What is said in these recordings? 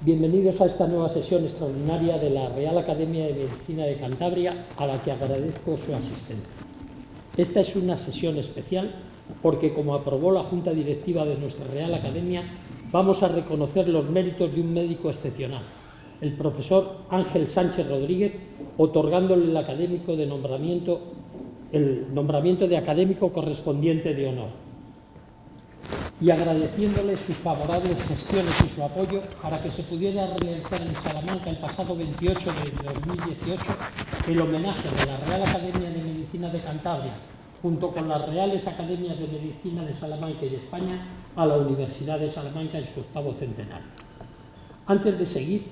Bienvenidos a esta nueva sesión extraordinaria de la Real Academia de Medicina de Cantabria, a la que agradezco su asistencia. Esta es una sesión especial porque, como aprobó la Junta Directiva de nuestra Real Academia, vamos a reconocer los méritos de un médico excepcional, el profesor Ángel Sánchez Rodríguez, otorgándole el nombramiento de académico correspondiente de honor, y agradeciéndole sus favorables gestiones y su apoyo para que se pudiera realizar en Salamanca el pasado 28 de 2018 el homenaje de la Real Academia de Medicina de Cantabria, junto con las Reales Academias de Medicina de Salamanca y de España, a la Universidad de Salamanca en su 8º centenario. Antes de seguir,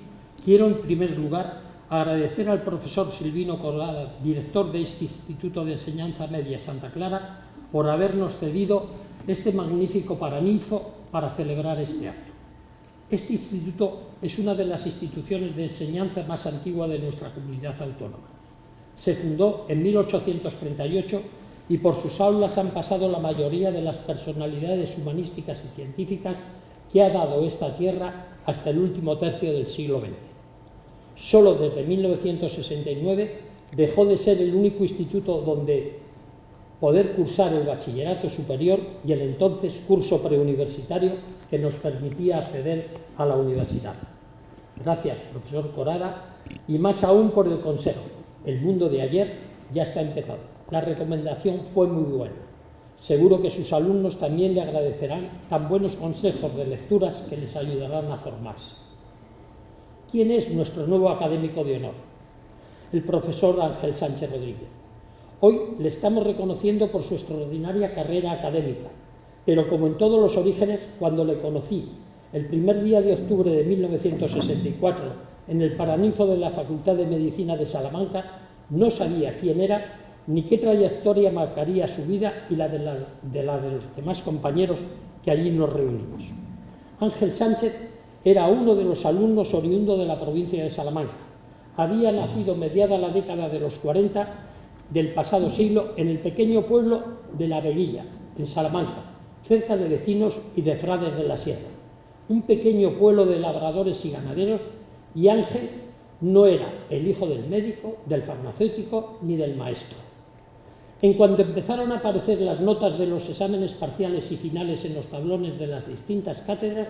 quiero en primer lugar agradecer al profesor Silvino Corrada, director de este Instituto de Enseñanza Media Santa Clara, por habernos cedido este magnífico paraninfo para celebrar este acto. Este instituto es una de las instituciones de enseñanza más antiguas de nuestra comunidad autónoma. Se fundó en 1838 y por sus aulas han pasado la mayoría de las personalidades humanísticas y científicas que ha dado esta tierra hasta el último tercio del siglo XX. Solo desde 1969 dejó de ser el único instituto donde poder cursar el bachillerato superior y el entonces curso preuniversitario que nos permitía acceder a la universidad. Gracias, profesor Corrada, y más aún por el consejo. El mundo de ayer ya está empezado. La recomendación fue muy buena. Seguro que sus alumnos también le agradecerán tan buenos consejos de lecturas que les ayudarán a formarse. ¿Quién es nuestro nuevo académico de honor? El profesor Ángel Sánchez Rodríguez. Hoy le estamos reconociendo por su extraordinaria carrera académica, pero como en todos los orígenes, cuando le conocí el primer día de octubre de 1964 en el Paraninfo de la Facultad de Medicina de Salamanca, no sabía quién era ni qué trayectoria marcaría su vida y la de los demás compañeros que allí nos reunimos. Ángel Sánchez era uno de los alumnos oriundo de la provincia de Salamanca. Había nacido mediada la década de los 40 del pasado siglo en el pequeño pueblo de La Veguilla, en Salamanca, cerca de Vecinos y de Frades de la Sierra, un pequeño pueblo de labradores y ganaderos, y Ángel no era el hijo del médico, del farmacéutico ni del maestro. En cuanto empezaron a aparecer las notas de los exámenes parciales y finales en los tablones de las distintas cátedras,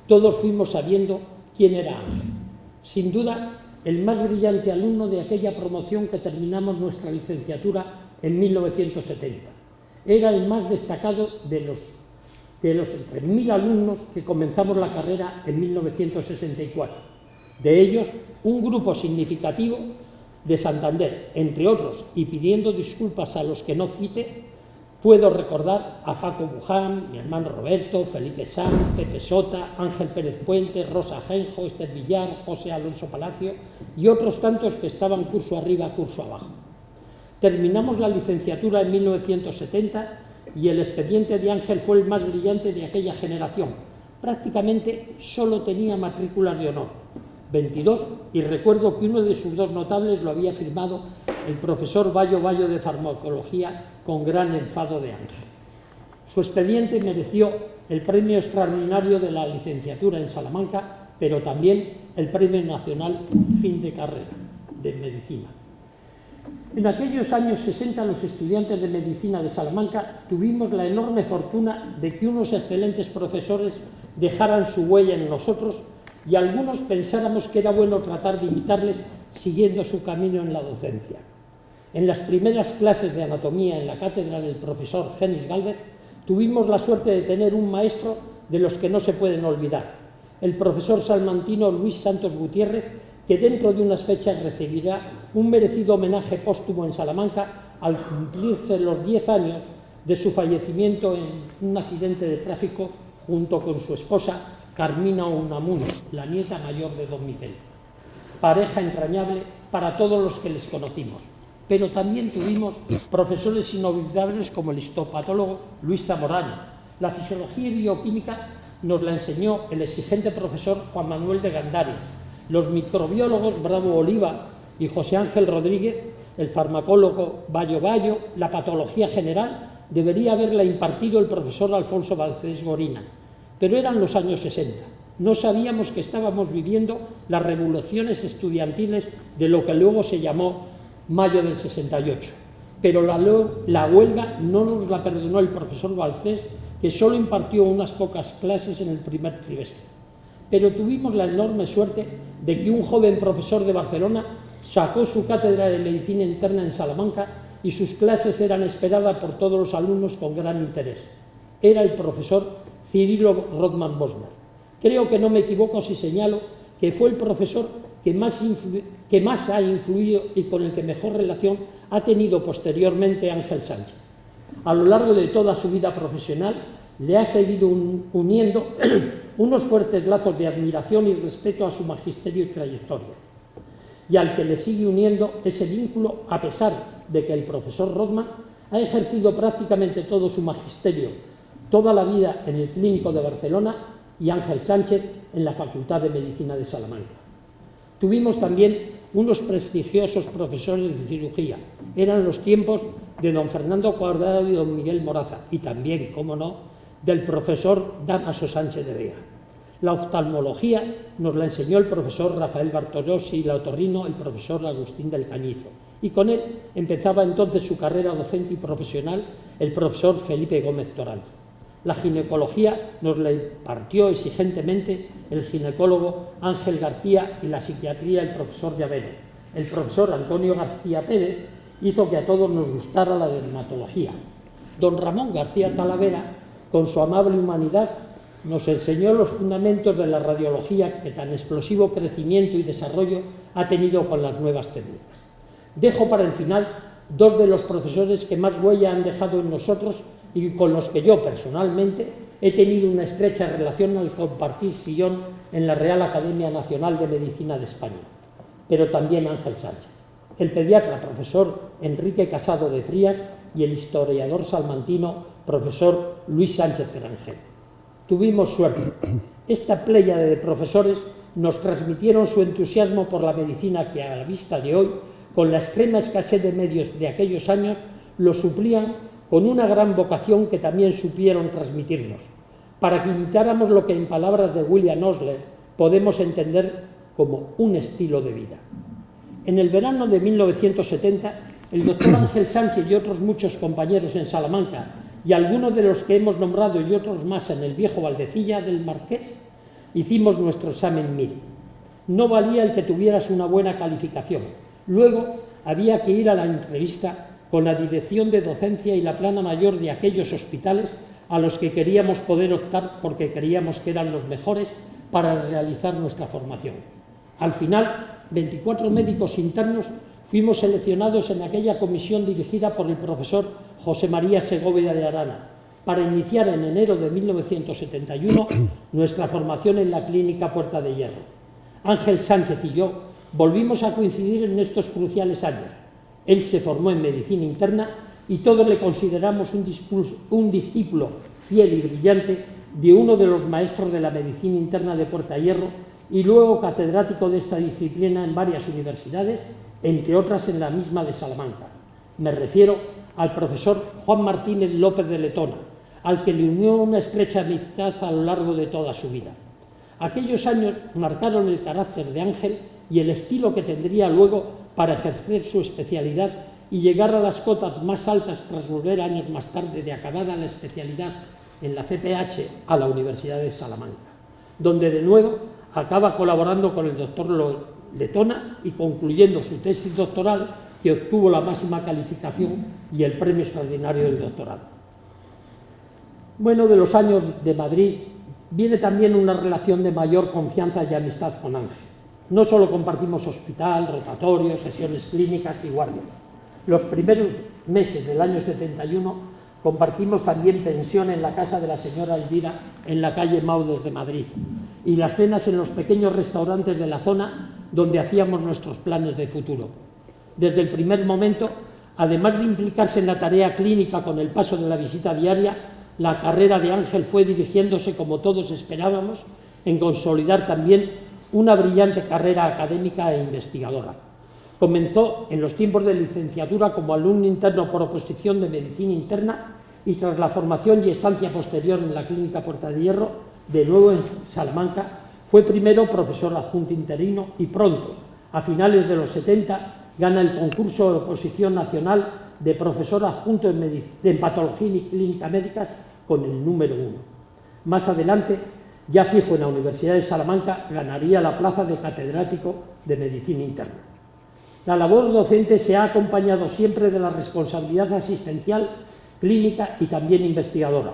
todos fuimos sabiendo quién era Ángel. Sin duda, el más brillante alumno de aquella promoción que terminamos nuestra licenciatura en 1970. Era el más destacado de los entre 1000 alumnos que comenzamos la carrera en 1964. De ellos, un grupo significativo de Santander, entre otros, y pidiendo disculpas a los que no cite, puedo recordar a Paco Buján, mi hermano Roberto, Felipe Sanz, Pepe Sota, Ángel Pérez Puente, Rosa Ajenjo, Esther Villar, José Alonso Palacio y otros tantos que estaban curso arriba, curso abajo. Terminamos la licenciatura en 1970 y el expediente de Ángel fue el más brillante de aquella generación. Prácticamente solo tenía matrículas de honor, 22, y recuerdo que uno de sus dos notables lo había firmado el profesor Bayo de Farmacología, con gran enfado de Ángel. Su expediente mereció el premio extraordinario de la licenciatura en Salamanca, pero también el premio nacional fin de carrera de medicina. En aquellos años 60, los estudiantes de medicina de Salamanca tuvimos la enorme fortuna de que unos excelentes profesores dejaran su huella en nosotros y algunos pensáramos que era bueno tratar de imitarles siguiendo su camino en la docencia. En las primeras clases de anatomía en la cátedra del profesor Genis Gálvez tuvimos la suerte de tener un maestro de los que no se pueden olvidar, el profesor salmantino Luis Santos Gutiérrez, que dentro de unas fechas recibirá un merecido homenaje póstumo en Salamanca al cumplirse los 10 años de su fallecimiento en un accidente de tráfico junto con su esposa Carmina Unamuno, la nieta mayor de don Miguel. Pareja entrañable para todos los que les conocimos. Pero también tuvimos profesores inolvidables como el histopatólogo Luis Zamorano. La fisiología y bioquímica nos la enseñó el exigente profesor Juan Manuel de Gandarias. Los microbiólogos Bravo Oliva y José Ángel Rodríguez, el farmacólogo Bayo, la patología general debería haberla impartido el profesor Alfonso Valdés Gorina. Pero eran los años 60 No sabíamos que estábamos viviendo las revoluciones estudiantiles de lo que luego se llamó Mayo del 68. Pero la huelga no nos la perdonó el profesor Balcés, que solo impartió unas pocas clases en el primer trimestre. Pero tuvimos la enorme suerte de que un joven profesor de Barcelona sacó su cátedra de medicina interna en Salamanca y sus clases eran esperadas por todos los alumnos con gran interés. Era el profesor Cirilo Rodman Bosner. Creo que no me equivoco si señalo que fue el profesor que más ha influido y con el que mejor relación ha tenido posteriormente Ángel Sánchez. A lo largo de toda su vida profesional le ha seguido uniendo unos fuertes lazos de admiración y respeto a su magisterio y trayectoria, y al que le sigue uniendo ese vínculo a pesar de que el profesor Rodman ha ejercido prácticamente todo su magisterio, toda la vida en el Clínico de Barcelona y Ángel Sánchez en la Facultad de Medicina de Salamanca. Tuvimos también unos prestigiosos profesores de cirugía. Eran los tiempos de don Fernando Cuadrado y don Miguel Moraza, y también, cómo no, del profesor Dámaso Sánchez de Vega. La oftalmología nos la enseñó el profesor Rafael Bartolossi y la otorrino el profesor Agustín del Cañizo, y con él empezaba entonces su carrera docente y profesional el profesor Felipe Gómez Toranzo. La ginecología nos la impartió exigentemente el ginecólogo Ángel García y la psiquiatría el profesor Llavero. El profesor Antonio García Pérez hizo que a todos nos gustara la dermatología. Don Ramón García Talavera, con su amable humanidad, nos enseñó los fundamentos de la radiología que tan explosivo crecimiento y desarrollo ha tenido con las nuevas técnicas. Dejo para el final dos de los profesores que más huella han dejado en nosotros y con los que yo personalmente he tenido una estrecha relación al compartir sillón en la Real Academia Nacional de Medicina de España, pero también Ángel Sánchez, el pediatra profesor Enrique Casado de Frías y el historiador salmantino profesor Luis Sánchez Rangel. Tuvimos suerte. Esta pléyade de profesores nos transmitieron su entusiasmo por la medicina que, a la vista de hoy, con la extrema escasez de medios de aquellos años, lo suplían con una gran vocación que también supieron transmitirnos, para que imitáramos lo que en palabras de William Osler podemos entender como un estilo de vida. En el verano de 1970, el doctor Ángel Sánchez y otros muchos compañeros en Salamanca, y algunos de los que hemos nombrado y otros más en el viejo Valdecilla del Marqués, hicimos nuestro examen MIR. No valía el que tuvieras una buena calificación. Luego había que ir a la entrevista con la dirección de docencia y la plana mayor de aquellos hospitales a los que queríamos poder optar porque creíamos que eran los mejores para realizar nuestra formación. Al final, 24 médicos internos fuimos seleccionados en aquella comisión dirigida por el profesor José María Segovia de Arana para iniciar en enero de 1971 nuestra formación en la Clínica Puerta de Hierro. Ángel Sánchez y yo volvimos a coincidir en estos cruciales años. Él se formó en medicina interna y todos le consideramos un discípulo fiel y brillante de uno de los maestros de la medicina interna de Puerta de Hierro y luego catedrático de esta disciplina en varias universidades, entre otras en la misma de Salamanca. Me refiero al profesor Juan Martínez López de Letona, al que le unió una estrecha amistad a lo largo de toda su vida. Aquellos años marcaron el carácter de Ángel y el estilo que tendría luego para ejercer su especialidad y llegar a las cotas más altas tras volver años más tarde de acabada la especialidad en la CPH a la Universidad de Salamanca, donde de nuevo acaba colaborando con el doctor Letona y concluyendo su tesis doctoral, que obtuvo la máxima calificación y el premio extraordinario del doctorado. Bueno, de los años de Madrid viene también una relación de mayor confianza y amistad con Ángel. No solo compartimos hospital, rotatorio, sesiones clínicas y guardias. Los primeros meses del año 71 compartimos también pensión en la casa de la señora Elvira en la calle Maudos de Madrid y las cenas en los pequeños restaurantes de la zona donde hacíamos nuestros planes de futuro. Desde el primer momento, además de implicarse en la tarea clínica con el paso de la visita diaria, la carrera de Ángel fue dirigiéndose, como todos esperábamos, en consolidar también una brillante carrera académica e investigadora. Comenzó en los tiempos de licenciatura como alumno interno por oposición de medicina interna y tras la formación y estancia posterior en la Clínica Puerta de Hierro, de nuevo en Salamanca, Fue primero profesor adjunto interino y pronto, a finales de los 70, gana el concurso de oposición nacional de profesor adjunto en patología y clínica médicas con el número 1. Más adelante, ya fijo en la Universidad de Salamanca, ganaría la plaza de catedrático de medicina interna. La labor docente se ha acompañado siempre de la responsabilidad asistencial, clínica y también investigadora.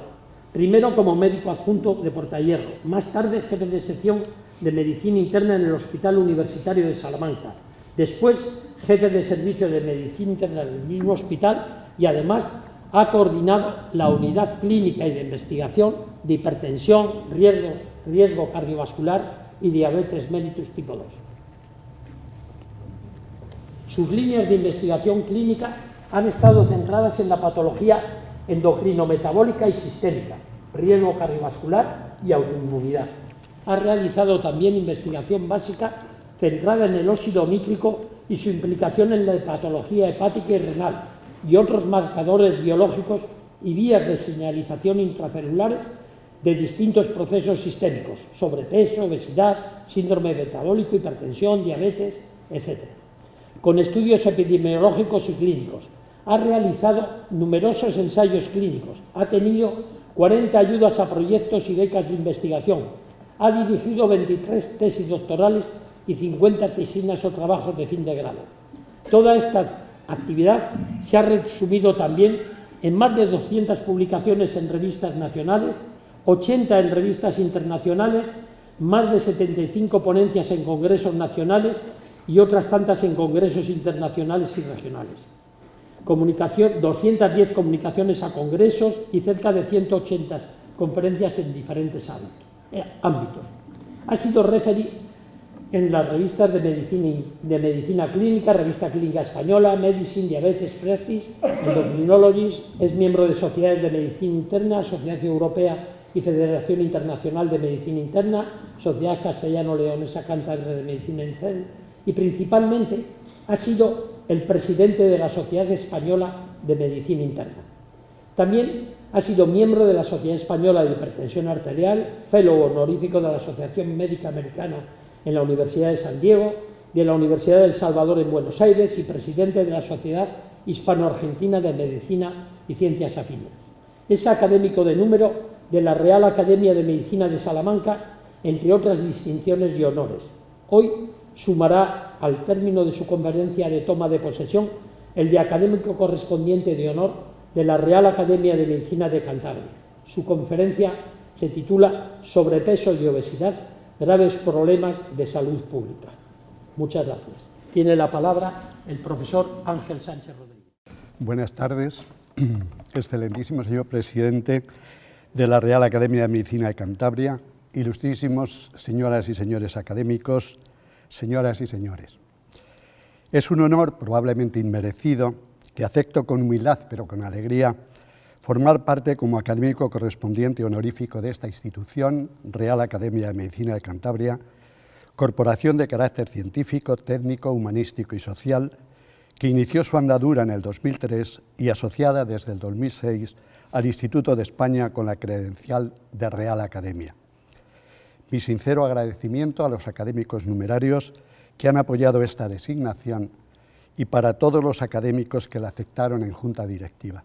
Primero como médico adjunto de Portahierro, más tarde jefe de sección de medicina interna en el Hospital Universitario de Salamanca, después jefe de servicio de medicina interna del mismo hospital y además ha coordinado la unidad clínica y de investigación de hipertensión, riesgo cardiovascular y diabetes mellitus tipo 2. Sus líneas de investigación clínica han estado centradas en la patología endocrinometabólica y sistémica, riesgo cardiovascular y autoinmunidad. Ha realizado también investigación básica centrada en el óxido nítrico y su implicación en la patología hepática y renal y otros marcadores biológicos y vías de señalización intracelulares de distintos procesos sistémicos, sobrepeso, obesidad, síndrome metabólico, hipertensión, diabetes, etc. Con estudios epidemiológicos y clínicos. Ha realizado numerosos ensayos clínicos, ha tenido 40 ayudas a proyectos y becas de investigación, ha dirigido 23 tesis doctorales y 50 tesinas o trabajos de fin de grado. Toda esta actividad se ha resumido también en más de 200 publicaciones en revistas nacionales, 80 en revistas internacionales, más de 75 ponencias en congresos nacionales y otras tantas en congresos internacionales y regionales. 210 comunicaciones a congresos y cerca de 180 conferencias en diferentes ámbitos. Ha sido referee en las revistas de medicina clínica, Revista Clínica Española, Medicine, Diabetes Practice, Endocrinologist, es miembro de sociedades de medicina interna, Sociedad Europea y Federación Internacional de Medicina Interna, Sociedad Castellano-Leonesa Cántabra de Medicina Interna y principalmente ha sido el presidente de la Sociedad Española de Medicina Interna. También ha sido miembro de la Sociedad Española de Hipertensión Arterial, fellow honorífico de la Asociación Médica Americana en la Universidad de San Diego, de la Universidad de El Salvador en Buenos Aires y presidente de la Sociedad Hispano-Argentina de Medicina y Ciencias Afines. Es académico de número de la Real Academia de Medicina de Salamanca, entre otras distinciones y honores. Hoy sumará al término de su conferencia de toma de posesión el de académico correspondiente de honor de la Real Academia de Medicina de Cantabria. Su conferencia se titula Sobrepeso y obesidad, graves problemas de salud pública. Muchas gracias. Tiene la palabra el profesor Ángel Sánchez Rodríguez. Buenas tardes, excelentísimo señor presidente de la Real Academia de Medicina de Cantabria, ilustrísimos señoras y señores académicos, señoras y señores. Es un honor probablemente inmerecido que acepto con humildad pero con alegría formar parte como académico correspondiente honorífico de esta institución, Real Academia de Medicina de Cantabria, corporación de carácter científico, técnico, humanístico y social, que inició su andadura en el 2003 y asociada desde el 2006 al Instituto de España con la credencial de Real Academia. Mi sincero agradecimiento a los académicos numerarios que han apoyado esta designación y para todos los académicos que la aceptaron en junta directiva.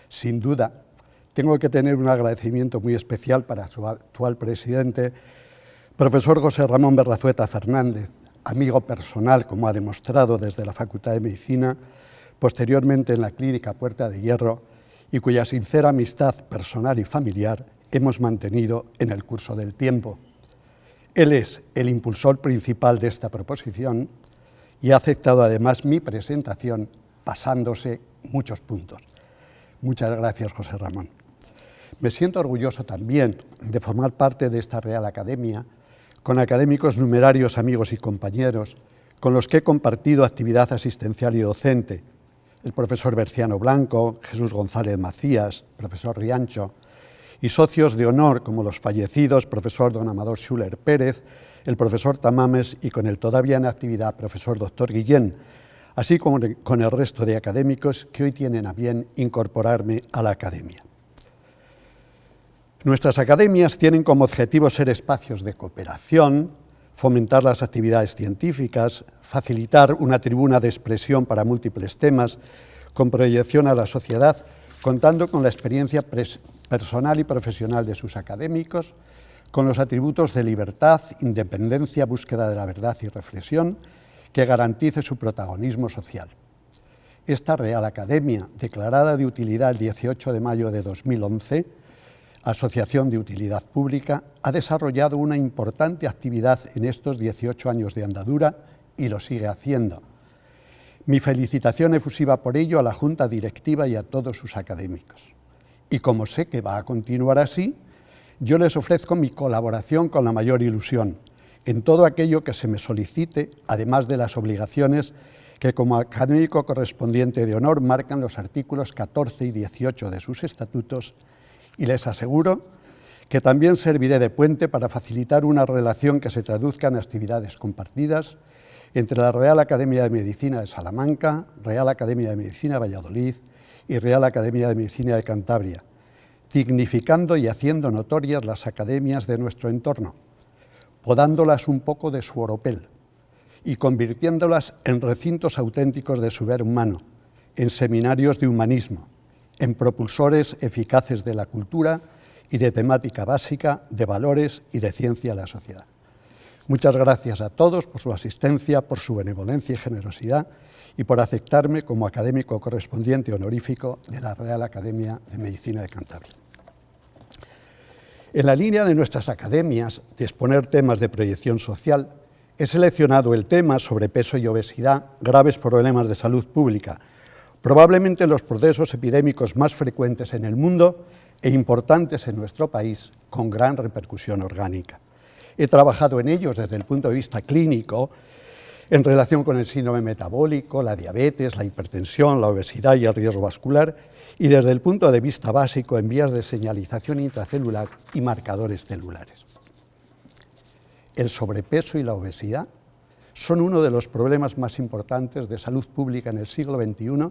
Sin duda, tengo que tener un agradecimiento muy especial para su actual presidente, profesor José Ramón Berrazueta Fernández, amigo personal, como ha demostrado desde la Facultad de Medicina, posteriormente en la Clínica Puerta de Hierro, y cuya sincera amistad personal y familiar hemos mantenido en el curso del tiempo. Él es el impulsor principal de esta proposición y ha aceptado además mi presentación pasándose muchos puntos. Muchas gracias, José Ramón. Me siento orgulloso también de formar parte de esta Real Academia con académicos numerarios, amigos y compañeros con los que he compartido actividad asistencial y docente, el profesor Berciano Blanco, Jesús González Macías, profesor Riancho, y socios de honor como los fallecidos profesor don Amador Schuller Pérez, el profesor Tamames y con el todavía en actividad profesor doctor Guillén, así como con el resto de académicos que hoy tienen a bien incorporarme a la academia. Nuestras academias tienen como objetivo ser espacios de cooperación, fomentar las actividades científicas, facilitar una tribuna de expresión para múltiples temas, con proyección a la sociedad, contando con la experiencia personal y profesional de sus académicos, con los atributos de libertad, independencia, búsqueda de la verdad y reflexión, que garantice su protagonismo social. Esta Real Academia, declarada de utilidad el 18 de mayo de 2011, Asociación de Utilidad Pública, ha desarrollado una importante actividad en estos 18 años de andadura y lo sigue haciendo. Mi felicitación efusiva por ello a la Junta Directiva y a todos sus académicos. Y como sé que va a continuar así, yo les ofrezco mi colaboración con la mayor ilusión en todo aquello que se me solicite, además de las obligaciones que como académico correspondiente de honor marcan los artículos 14 y 18 de sus estatutos, y les aseguro que también serviré de puente para facilitar una relación que se traduzca en actividades compartidas entre la Real Academia de Medicina de Salamanca, Real Academia de Medicina de Valladolid y Real Academia de Medicina de Cantabria, dignificando y haciendo notorias las academias de nuestro entorno, podándolas un poco de su oropel y convirtiéndolas en recintos auténticos de su ver humano, en seminarios de humanismo, en propulsores eficaces de la cultura y de temática básica, de valores y de ciencia a la sociedad. Muchas gracias a todos por su asistencia, por su benevolencia y generosidad y por aceptarme como académico correspondiente honorífico de la Real Academia de Medicina de Cantabria. En la línea de nuestras academias de exponer temas de proyección social, he seleccionado el tema sobrepeso y obesidad, graves problemas de salud pública, probablemente los procesos epidémicos más frecuentes en el mundo e importantes en nuestro país, con gran repercusión orgánica. He trabajado en ellos desde el punto de vista clínico, en relación con el síndrome metabólico, la diabetes, la hipertensión, la obesidad y el riesgo vascular, y desde el punto de vista básico en vías de señalización intracelular y marcadores celulares. El sobrepeso y la obesidad son uno de los problemas más importantes de salud pública en el siglo XXI,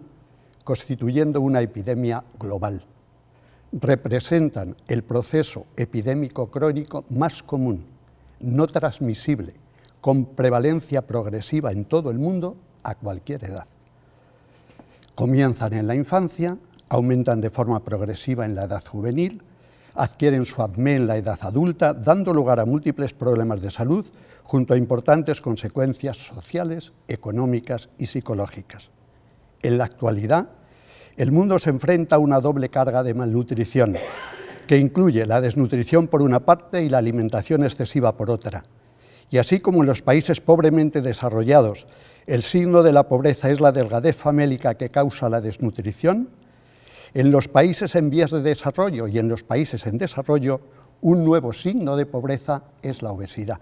constituyendo una epidemia global. Representan el proceso epidémico crónico más común, no transmisible, con prevalencia progresiva en todo el mundo a cualquier edad. Comienzan en la infancia, aumentan de forma progresiva en la edad juvenil, adquieren su acmé en la edad adulta, dando lugar a múltiples problemas de salud, junto a importantes consecuencias sociales, económicas y psicológicas. En la actualidad, el mundo se enfrenta a una doble carga de malnutrición, que incluye la desnutrición por una parte y la alimentación excesiva por otra. Y así como en los países pobremente desarrollados, el signo de la pobreza es la delgadez famélica que causa la desnutrición, en los países en vías de desarrollo y en los países en desarrollo, un nuevo signo de pobreza es la obesidad.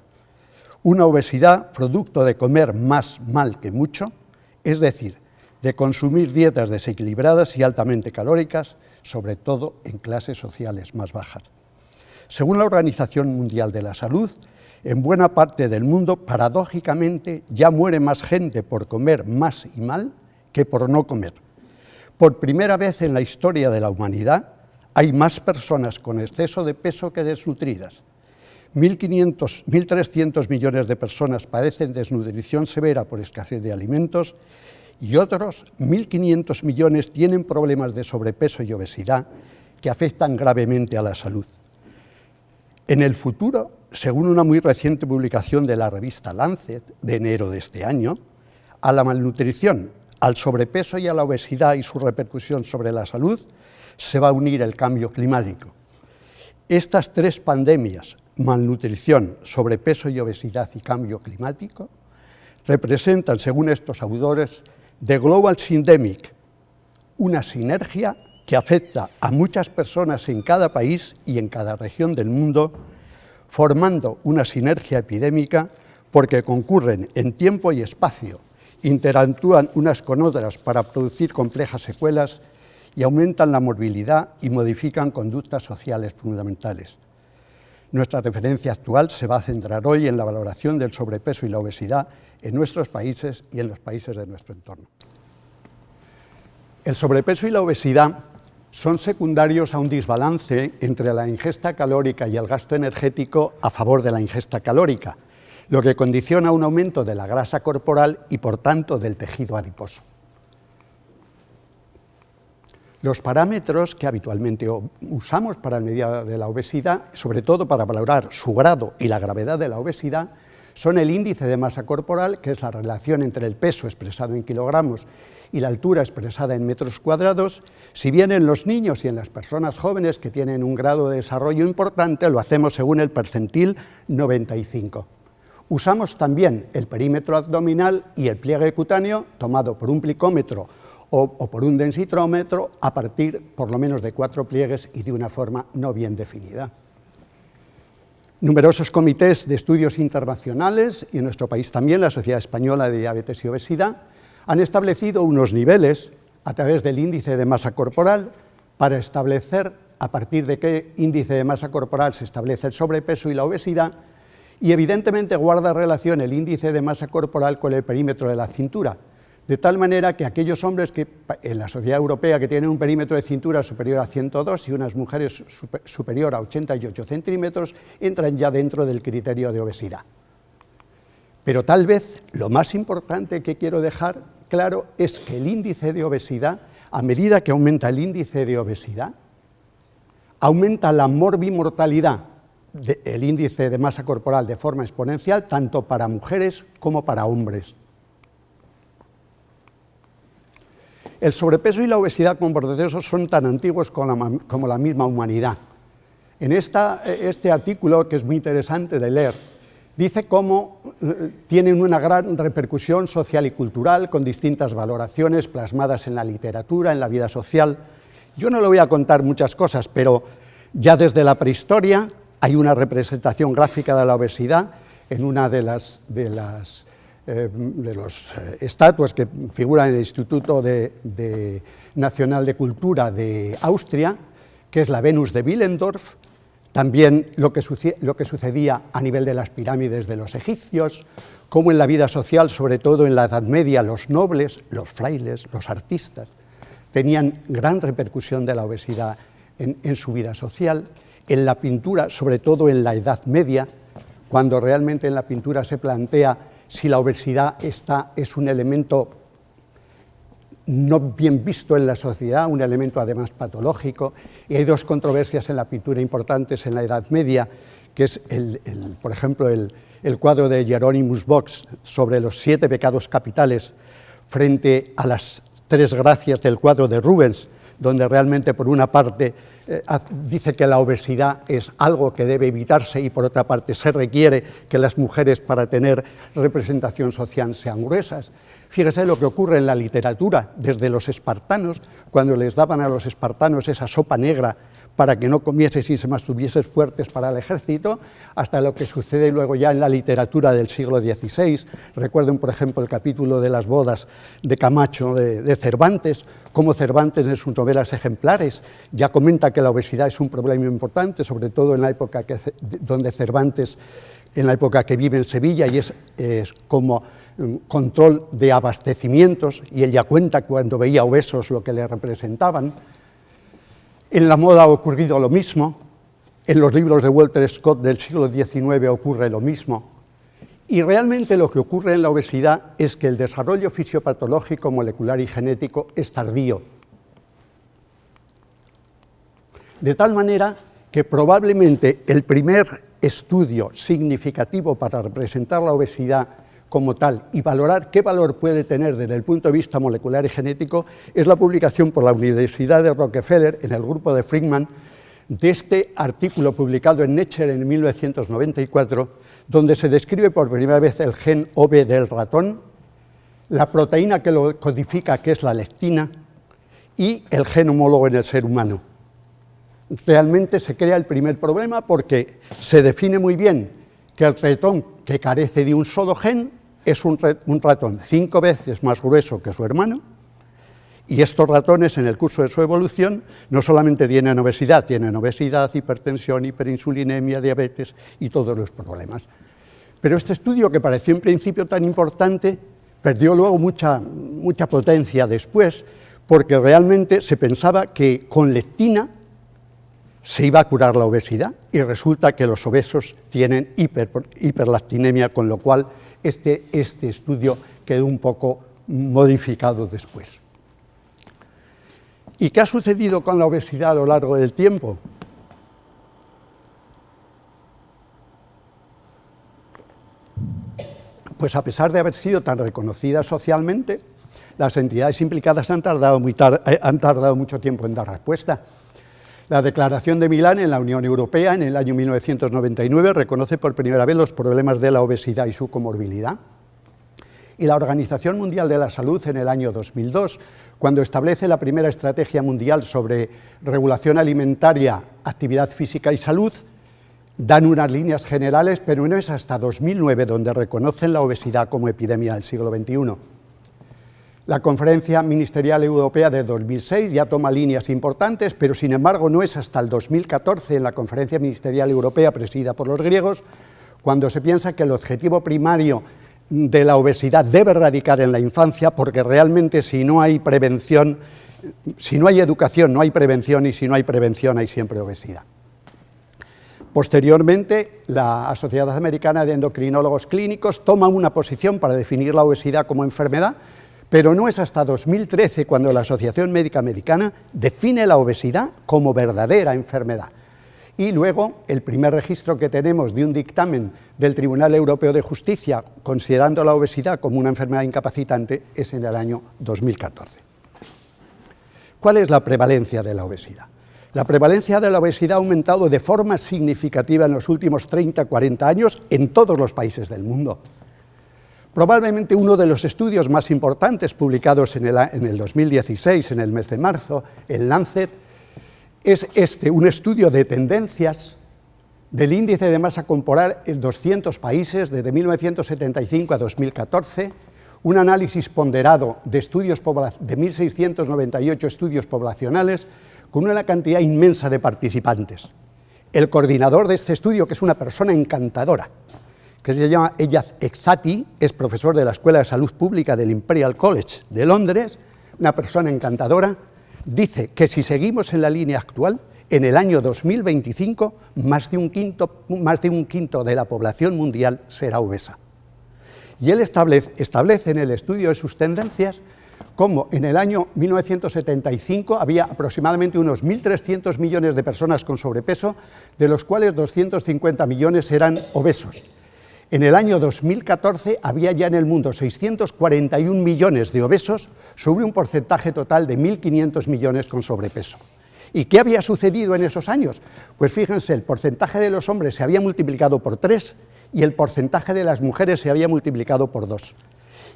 Una obesidad producto de comer más mal que mucho, es decir, de consumir dietas desequilibradas y altamente calóricas, sobre todo en clases sociales más bajas. Según la Organización Mundial de la Salud, en buena parte del mundo, paradójicamente, ya muere más gente por comer más y mal que por no comer. Por primera vez en la historia de la humanidad, hay más personas con exceso de peso que desnutridas. 1.300 millones de personas padecen desnutrición severa por escasez de alimentos y otros 1.500 millones tienen problemas de sobrepeso y obesidad que afectan gravemente a la salud. En el futuro, según una muy reciente publicación de la revista Lancet de enero de este año, a la malnutrición, al sobrepeso y a la obesidad y su repercusión sobre la salud, se va a unir el cambio climático. Estas tres pandemias, malnutrición, sobrepeso y obesidad y cambio climático, representan, según estos autores, The Global Syndemic, una sinergia que afecta a muchas personas en cada país y en cada región del mundo, formando una sinergia epidémica porque concurren en tiempo y espacio, interactúan unas con otras para producir complejas secuelas y aumentan la morbilidad y modifican conductas sociales fundamentales. Nuestra referencia actual se va a centrar hoy en la valoración del sobrepeso y la obesidad en nuestros países y en los países de nuestro entorno. El sobrepeso y la obesidad son secundarios a un desbalance entre la ingesta calórica y el gasto energético a favor de la ingesta calórica, lo que condiciona un aumento de la grasa corporal y, por tanto, del tejido adiposo. Los parámetros que habitualmente usamos para el medida de la obesidad, sobre todo para valorar su grado y la gravedad de la obesidad, son el índice de masa corporal, que es la relación entre el peso expresado en kilogramos y la altura expresada en metros cuadrados. Si bien en los niños y en las personas jóvenes que tienen un grado de desarrollo importante, lo hacemos según el percentil 95. Usamos también el perímetro abdominal y el pliegue cutáneo, tomado por un plicómetro o por un densitrómetro, a partir por lo menos de 4 pliegues y de una forma no bien definida. Numerosos comités de estudios internacionales, y en nuestro país también la Sociedad Española de Diabetes y Obesidad, han establecido unos niveles a través del índice de masa corporal para establecer a partir de qué índice de masa corporal se establece el sobrepeso y la obesidad, y evidentemente guarda relación el índice de masa corporal con el perímetro de la cintura, de tal manera que aquellos hombres que en la sociedad europea que tienen un perímetro de cintura superior a 102 y unas mujeres superior a 88 centímetros entran ya dentro del criterio de obesidad. Pero tal vez lo más importante que quiero dejar claro es que el índice de obesidad, a medida que aumenta el índice de obesidad, aumenta la morbimortalidad del índice de masa corporal de forma exponencial, tanto para mujeres como para hombres. El sobrepeso y la obesidad, como por eso, son tan antiguos como la misma humanidad. En este artículo, que es muy interesante de leer, dice cómo tienen una gran repercusión social y cultural, con distintas valoraciones plasmadas en la literatura, en la vida social. Yo no le voy a contar muchas cosas, pero ya desde la prehistoria hay una representación gráfica de la obesidad en una de las estatuas que figuran en el Instituto Nacional de Cultura de Austria, que es la Venus de Willendorf. También lo que sucedía a nivel de las pirámides de los egipcios, como en la vida social, sobre todo en la Edad Media, los nobles, los frailes, los artistas, tenían gran repercusión de la obesidad en su vida social. En la pintura, sobre todo en la Edad Media, cuando realmente en la pintura se plantea si la obesidad es un elemento no bien visto en la sociedad, un elemento además patológico, y hay dos controversias en la pintura importantes en la Edad Media, que es, por ejemplo, el cuadro de Hieronymus Bosch sobre los 7 pecados capitales frente a las 3 gracias del cuadro de Rubens, donde realmente por una parte dice que la obesidad es algo que debe evitarse y por otra parte se requiere que las mujeres para tener representación social sean gruesas. Fíjese lo que ocurre en la literatura, desde los espartanos, cuando les daban a los espartanos esa sopa negra para que no comieses y se mantuvieses fuertes para el ejército, hasta lo que sucede luego ya en la literatura del siglo XVI. Recuerden, por ejemplo, el capítulo de las bodas de Camacho de Cervantes, cómo Cervantes en sus novelas ejemplares ya comenta que la obesidad es un problema importante, sobre todo en la época donde Cervantes, en la época que vive en Sevilla, y es como control de abastecimientos, y él ya cuenta cuando veía obesos lo que le representaban. En la moda ha ocurrido lo mismo, en los libros de Walter Scott del siglo XIX ocurre lo mismo, y realmente lo que ocurre en la obesidad es que el desarrollo fisiopatológico, molecular y genético es tardío. De tal manera que probablemente el primer estudio significativo para representar la obesidad como tal y valorar qué valor puede tener desde el punto de vista molecular y genético es la publicación por la Universidad de Rockefeller en el grupo de Friedman de este artículo publicado en Nature en 1994, donde se describe por primera vez el gen OB del ratón, la proteína que lo codifica, que es la lectina, y el gen homólogo en el ser humano. Realmente se crea el primer problema porque se define muy bien que el ratón que carece de un solo gen es un ratón 5 veces más grueso que su hermano, y estos ratones en el curso de su evolución no solamente tienen obesidad, hipertensión, hiperinsulinemia, diabetes y todos los problemas. Pero este estudio, que pareció en principio tan importante, perdió luego mucha potencia después, porque realmente se pensaba que con lectina se iba a curar la obesidad y resulta que los obesos tienen hiperlactinemia, con lo cual este estudio quedó un poco modificado después. ¿Y qué ha sucedido con la obesidad a lo largo del tiempo? Pues a pesar de haber sido tan reconocida socialmente, las entidades implicadas han tardado mucho tiempo en dar respuesta. La Declaración de Milán en la Unión Europea en el año 1999 reconoce por primera vez los problemas de la obesidad y su comorbilidad. Y la Organización Mundial de la Salud en el año 2002, cuando establece la primera estrategia mundial sobre regulación alimentaria, actividad física y salud, dan unas líneas generales, pero no es hasta 2009 donde reconocen la obesidad como epidemia del siglo XXI. La Conferencia Ministerial Europea de 2006 ya toma líneas importantes, pero sin embargo no es hasta el 2014, en la Conferencia Ministerial Europea presidida por los griegos, cuando se piensa que el objetivo primario de la obesidad debe radicar en la infancia, porque realmente si no hay prevención, si no hay educación, no hay prevención, y si no hay prevención hay siempre obesidad. Posteriormente, la Sociedad Americana de Endocrinólogos Clínicos toma una posición para definir la obesidad como enfermedad, pero no es hasta 2013 cuando la Asociación Médica Americana define la obesidad como verdadera enfermedad. Y luego, el primer registro que tenemos de un dictamen del Tribunal Europeo de Justicia considerando la obesidad como una enfermedad incapacitante es en el año 2014. ¿Cuál es la prevalencia de la obesidad? La prevalencia de la obesidad ha aumentado de forma significativa en los últimos 30-40 años en todos los países del mundo. Probablemente uno de los estudios más importantes publicados en el 2016, en el mes de marzo, en Lancet, es un estudio de tendencias del índice de masa corporal en 200 países desde 1975 a 2014, un análisis ponderado de 1.698 estudios poblacionales con una cantidad inmensa de participantes. El coordinador de este estudio, que es una persona encantadora, que se llama Eyad Ezati, es profesor de la Escuela de Salud Pública del Imperial College de Londres, una persona encantadora, dice que si seguimos en la línea actual, en el año 2025, más de un quinto de la población mundial será obesa. Y él establece en el estudio de sus tendencias como en el año 1975 había aproximadamente unos 1.300 millones de personas con sobrepeso, de los cuales 250 millones eran obesos. En el año 2014 había ya en el mundo 641 millones de obesos sobre un porcentaje total de 1.500 millones con sobrepeso. ¿Y qué había sucedido en esos años? Pues fíjense, el porcentaje de los hombres se había multiplicado por 3 y el porcentaje de las mujeres se había multiplicado por 2.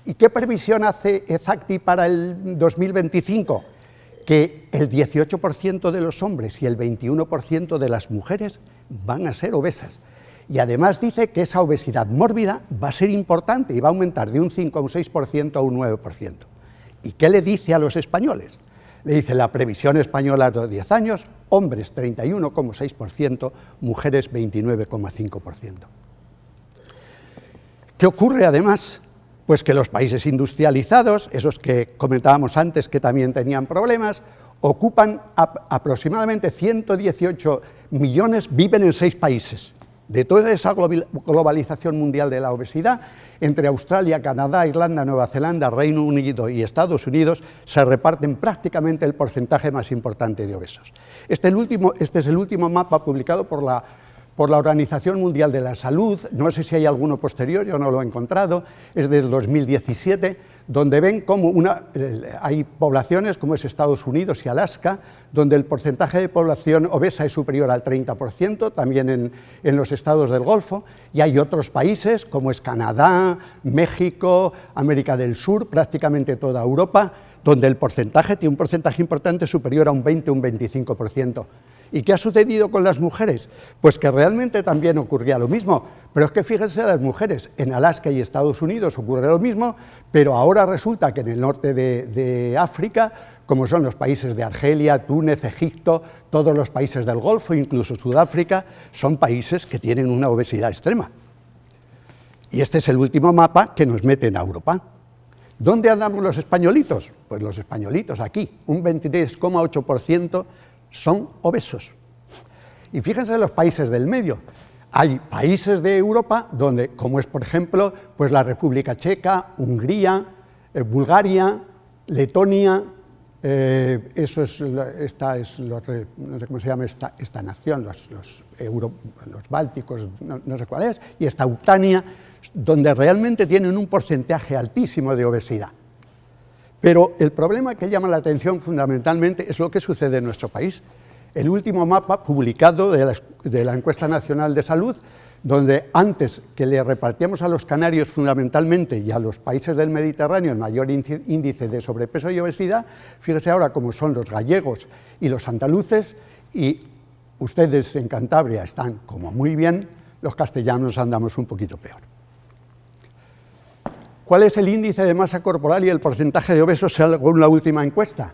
¿Y qué previsión hace Ezati para el 2025? Que el 18% de los hombres y el 21% de las mujeres van a ser obesas. Y además dice que esa obesidad mórbida va a ser importante y va a aumentar de un 5 a un 6% a un 9%. ¿Y qué le dice a los españoles? Le dice la previsión española de 10 años, hombres 31,6%, mujeres 29,5%. ¿Qué ocurre además? Pues que los países industrializados, esos que comentábamos antes que también tenían problemas, ocupan aproximadamente 118 millones, viven en 6 países. De toda esa globalización mundial de la obesidad, entre Australia, Canadá, Irlanda, Nueva Zelanda, Reino Unido y Estados Unidos, se reparten prácticamente el porcentaje más importante de obesos. Este es el último mapa publicado por la Organización Mundial de la Salud, no sé si hay alguno posterior, yo no lo he encontrado, es del 2017, donde ven cómo hay poblaciones como es Estados Unidos y Alaska, donde el porcentaje de población obesa es superior al 30%, también en los estados del Golfo, y hay otros países como es Canadá, México, América del Sur, prácticamente toda Europa, donde el porcentaje tiene un porcentaje importante superior a un 20 o un 25%. ¿Y qué ha sucedido con las mujeres? Pues que realmente también ocurría lo mismo, pero es que fíjense las mujeres, en Alaska y Estados Unidos ocurre lo mismo, pero ahora resulta que en el norte de África, como son los países de Argelia, Túnez, Egipto, todos los países del Golfo, incluso Sudáfrica, son países que tienen una obesidad extrema. Y este es el último mapa que nos mete en Europa. ¿Dónde andamos los españolitos? Pues los españolitos aquí, un 23,8% son obesos. Y fíjense en los países del medio. Hay países de Europa donde, como es por ejemplo, pues la República Checa, Hungría, Bulgaria, Letonia, no sé cómo se llama esta nación, los bálticos, no sé cuál es, y esta Ucrania, donde realmente tienen un porcentaje altísimo de obesidad. Pero el problema que llama la atención fundamentalmente es lo que sucede en nuestro país. El último mapa publicado de la Encuesta Nacional de Salud, donde antes que le repartíamos a los canarios fundamentalmente y a los países del Mediterráneo el mayor índice de sobrepeso y obesidad, fíjese ahora cómo son los gallegos y los andaluces, y ustedes en Cantabria están como muy bien, los castellanos andamos un poquito peor. ¿Cuál es el índice de masa corporal y el porcentaje de obesos según la última encuesta?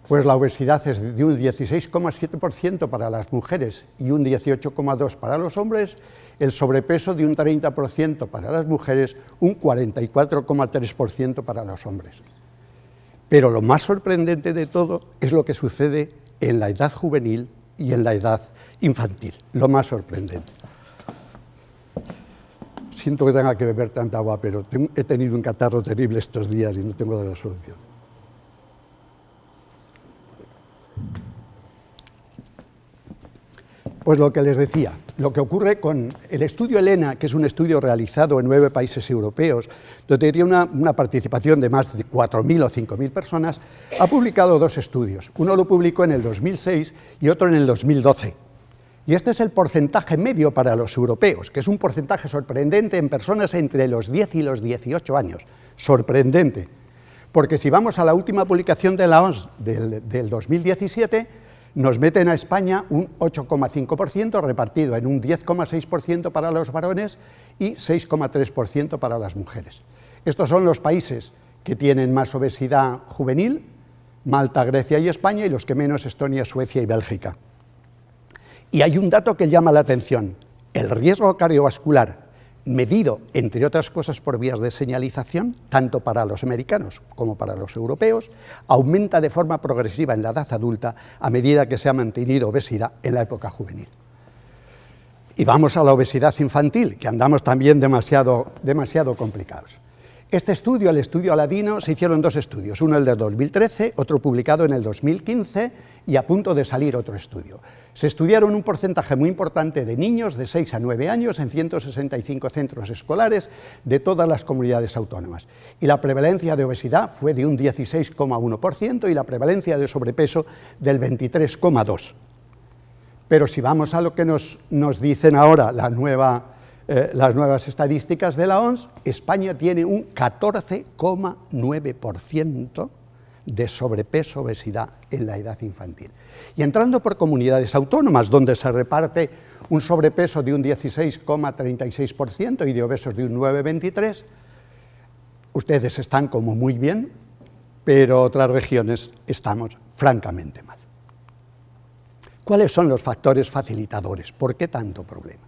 Pues la obesidad es de un 16,7% para las mujeres y un 18,2% para los hombres, el sobrepeso de un 30% para las mujeres, un 44,3% para los hombres. Pero lo más sorprendente de todo es lo que sucede en la edad juvenil y en la edad infantil, lo más sorprendente. Siento que tenga que beber tanta agua, pero he tenido un catarro terrible estos días y no tengo la solución. Pues lo que les decía, lo que ocurre con el estudio Helena, que es un estudio realizado en 9 países europeos, donde tenía una participación de más de 4.000 o 5.000 personas, ha publicado 2 estudios. Uno lo publicó en el 2006 y otro en el 2012. Y este es el porcentaje medio para los europeos, que es un porcentaje sorprendente en personas entre los 10 y los 18 años. Sorprendente. Porque si vamos a la última publicación de la OMS del 2017, nos meten a España un 8,5% repartido en un 10,6% para los varones y 6,3% para las mujeres. Estos son los países que tienen más obesidad juvenil: Malta, Grecia y España, y los que menos: Estonia, Suecia y Bélgica. Y hay un dato que llama la atención: el riesgo cardiovascular, medido, entre otras cosas, por vías de señalización, tanto para los americanos como para los europeos, aumenta de forma progresiva en la edad adulta a medida que se ha mantenido obesidad en la época juvenil. Y vamos a la obesidad infantil, que andamos también demasiado complicados. Este estudio, el estudio Aladino, se hicieron 2 estudios, uno el de 2013, otro publicado en el 2015 y a punto de salir otro estudio. Se estudiaron un porcentaje muy importante de niños de 6 a 9 años en 165 centros escolares de todas las comunidades autónomas. Y la prevalencia de obesidad fue de un 16,1% y la prevalencia de sobrepeso del 23,2%. Pero si vamos a lo que nos dicen ahora las nuevas estadísticas de la OMS, España tiene un 14,9% de sobrepeso, obesidad en la edad infantil. Y entrando por comunidades autónomas, donde se reparte un sobrepeso de un 16,36% y de obesos de un 9,23%, ustedes están como muy bien, pero otras regiones estamos francamente mal. ¿Cuáles son los factores facilitadores? ¿Por qué tanto problema?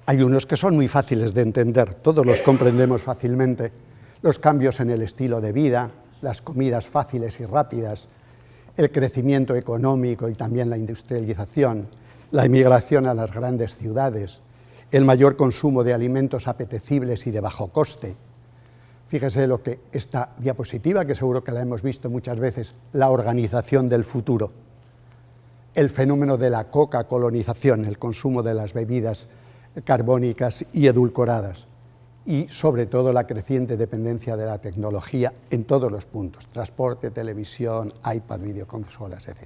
Hay unos que son muy fáciles de entender, todos los comprendemos fácilmente: los cambios en el estilo de vida, las comidas fáciles y rápidas, el crecimiento económico y también la industrialización, la emigración a las grandes ciudades, el mayor consumo de alimentos apetecibles y de bajo coste. Fíjese lo que esta diapositiva, que seguro que la hemos visto muchas veces, la organización del futuro, el fenómeno de la coca-colonización, el consumo de las bebidas carbónicas y edulcoradas, y sobre todo la creciente dependencia de la tecnología en todos los puntos: transporte, televisión, iPad, videoconsolas, etc.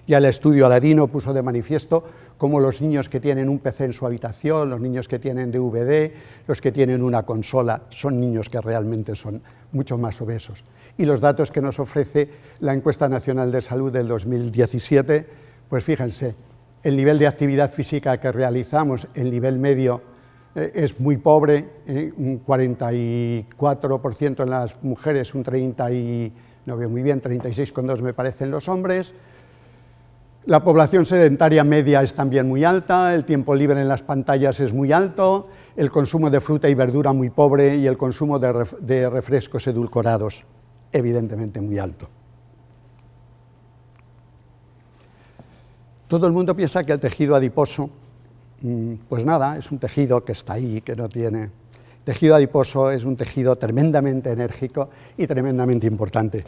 Ya el estudio Aladino puso de manifiesto cómo los niños que tienen un PC en su habitación, los niños que tienen DVD, los que tienen una consola, son niños que realmente son mucho más obesos. Y los datos que nos ofrece la Encuesta Nacional de Salud del 2017, pues fíjense, el nivel de actividad física que realizamos, el nivel medio, es muy pobre, un 44% en las mujeres, un 36,2% me parece en los hombres. La población sedentaria media es también muy alta, el tiempo libre en las pantallas es muy alto, el consumo de fruta y verdura muy pobre y el consumo de refrescos edulcorados evidentemente muy alto. Todo el mundo piensa que el tejido adiposo, pues nada, es un tejido que está ahí, que no tiene... El tejido adiposo es un tejido tremendamente enérgico y tremendamente importante.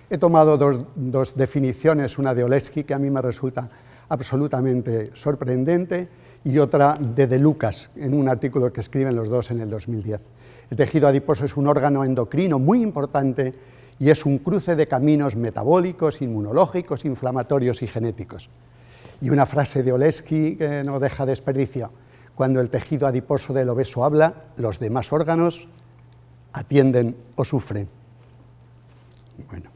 He tomado dos definiciones, una de Oleski, que a mí me resulta absolutamente sorprendente, y otra de Lucas, en un artículo que escriben los dos en el 2010. El tejido adiposo es un órgano endocrino muy importante y es un cruce de caminos metabólicos, inmunológicos, inflamatorios y genéticos. Y una frase de Oleski que no deja desperdicio: cuando el tejido adiposo del obeso habla, los demás órganos atienden o sufren. Bueno.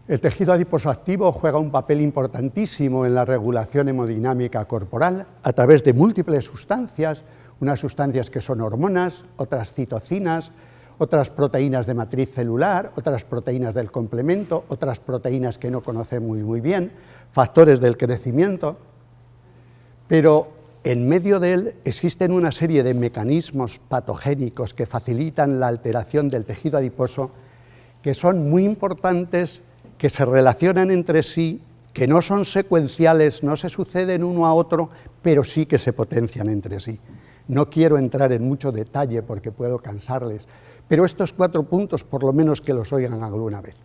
El tejido adiposo activo juega un papel importantísimo en la regulación hemodinámica corporal a través de múltiples sustancias, unas sustancias que son hormonas, otras citocinas, otras proteínas de matriz celular, otras proteínas del complemento, otras proteínas que no conocemos muy bien, factores del crecimiento, pero en medio de él existen una serie de mecanismos patogénicos que facilitan la alteración del tejido adiposo, que son muy importantes, que se relacionan entre sí, que no son secuenciales, no se suceden uno a otro, pero sí que se potencian entre sí. No quiero entrar en mucho detalle porque puedo cansarles, pero estos 4 puntos por lo menos que los oigan alguna vez.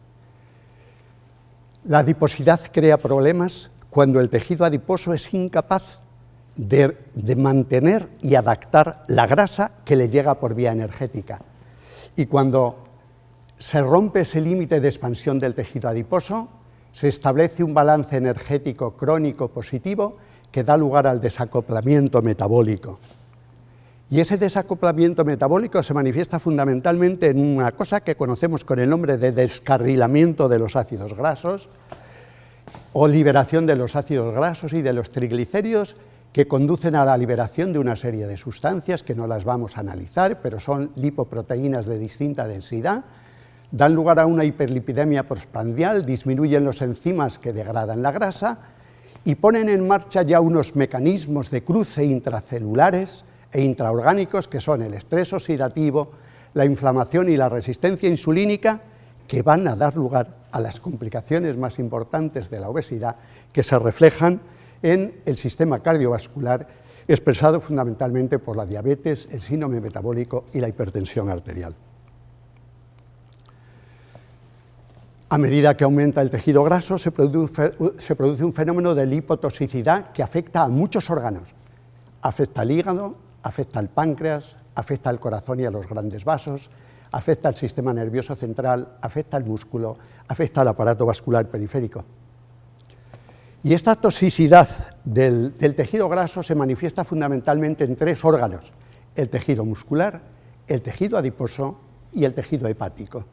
La adiposidad crea problemas cuando el tejido adiposo es incapaz de mantener y adaptar la grasa que le llega por vía energética. Y cuando se rompe ese límite de expansión del tejido adiposo, se establece un balance energético crónico positivo que da lugar al desacoplamiento metabólico. Y ese desacoplamiento metabólico se manifiesta fundamentalmente en una cosa que conocemos con el nombre de descarrilamiento de los ácidos grasos o liberación de los ácidos grasos y de los triglicéridos, que conducen a la liberación de una serie de sustancias que no las vamos a analizar, pero son lipoproteínas de distinta densidad, dan lugar a una hiperlipidemia postprandial, disminuyen los enzimas que degradan la grasa y ponen en marcha ya unos mecanismos de cruce intracelulares e intraorgánicos que son el estrés oxidativo, la inflamación y la resistencia insulínica, que van a dar lugar a las complicaciones más importantes de la obesidad, que se reflejan en el sistema cardiovascular, expresado fundamentalmente por la diabetes, el síndrome metabólico y la hipertensión arterial. A medida que aumenta el tejido graso, se produce un fenómeno de lipotoxicidad que afecta a muchos órganos. Afecta al hígado, afecta al páncreas, afecta al corazón y a los grandes vasos, afecta al sistema nervioso central, afecta al músculo, afecta al aparato vascular periférico. Y esta toxicidad del tejido graso se manifiesta fundamentalmente en 3 órganos: el tejido muscular, el tejido adiposo y el tejido hepático.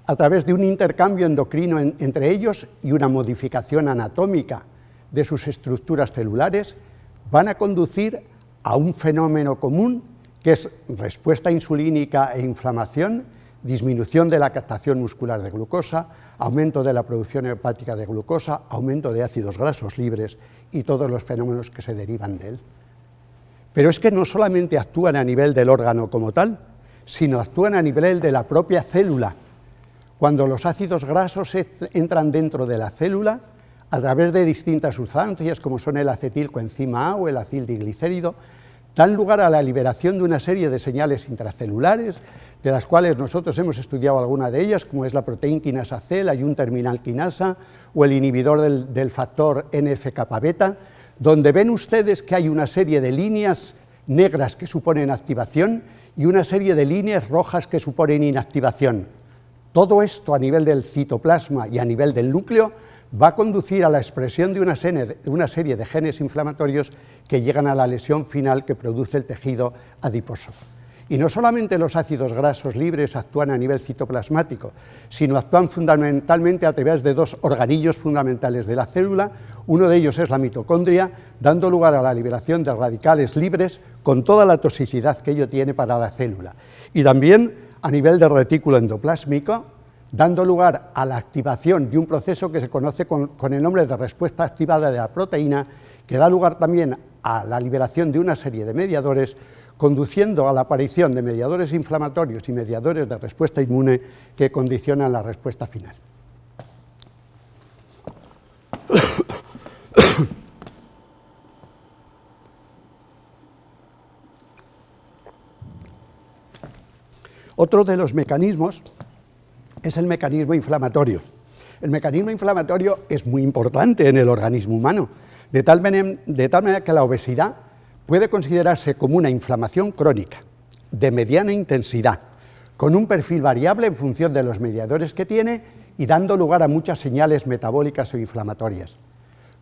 A través de un intercambio endocrino entre ellos y una modificación anatómica de sus estructuras celulares, van a conducir a un fenómeno común que es respuesta insulínica e inflamación, disminución de la captación muscular de glucosa, aumento de la producción hepática de glucosa, aumento de ácidos grasos libres y todos los fenómenos que se derivan de él. Pero es que no solamente actúan a nivel del órgano como tal, sino actúan a nivel de la propia célula. Cuando los ácidos grasos entran dentro de la célula, a través de distintas sustancias, como son el acetilcoenzima A o el acildiclicérido, dan lugar a la liberación de una serie de señales intracelulares, de las cuales nosotros hemos estudiado alguna de ellas, como es la proteína quinasa C, la yun-terminal quinasa, o el inhibidor del factor NF-kappa-beta, donde ven ustedes que hay una serie de líneas negras que suponen activación y una serie de líneas rojas que suponen inactivación. Todo esto a nivel del citoplasma y a nivel del núcleo va a conducir a la expresión de una serie de genes inflamatorios que llegan a la lesión final que produce el tejido adiposo. Y no solamente los ácidos grasos libres actúan a nivel citoplasmático, sino actúan fundamentalmente a través de 2 organillos fundamentales de la célula. Uno de ellos es la mitocondria, dando lugar a la liberación de radicales libres con toda la toxicidad que ello tiene para la célula. Y también a nivel del retículo endoplásmico, dando lugar a la activación de un proceso que se conoce con el nombre de respuesta activada de la proteína, que da lugar también a la liberación de una serie de mediadores, conduciendo a la aparición de mediadores inflamatorios y mediadores de respuesta inmune que condicionan la respuesta final. Otro de los mecanismos es el mecanismo inflamatorio. El mecanismo inflamatorio es muy importante en el organismo humano, de tal manera que la obesidad puede considerarse como una inflamación crónica, de mediana intensidad, con un perfil variable en función de los mediadores que tiene y dando lugar a muchas señales metabólicas o inflamatorias.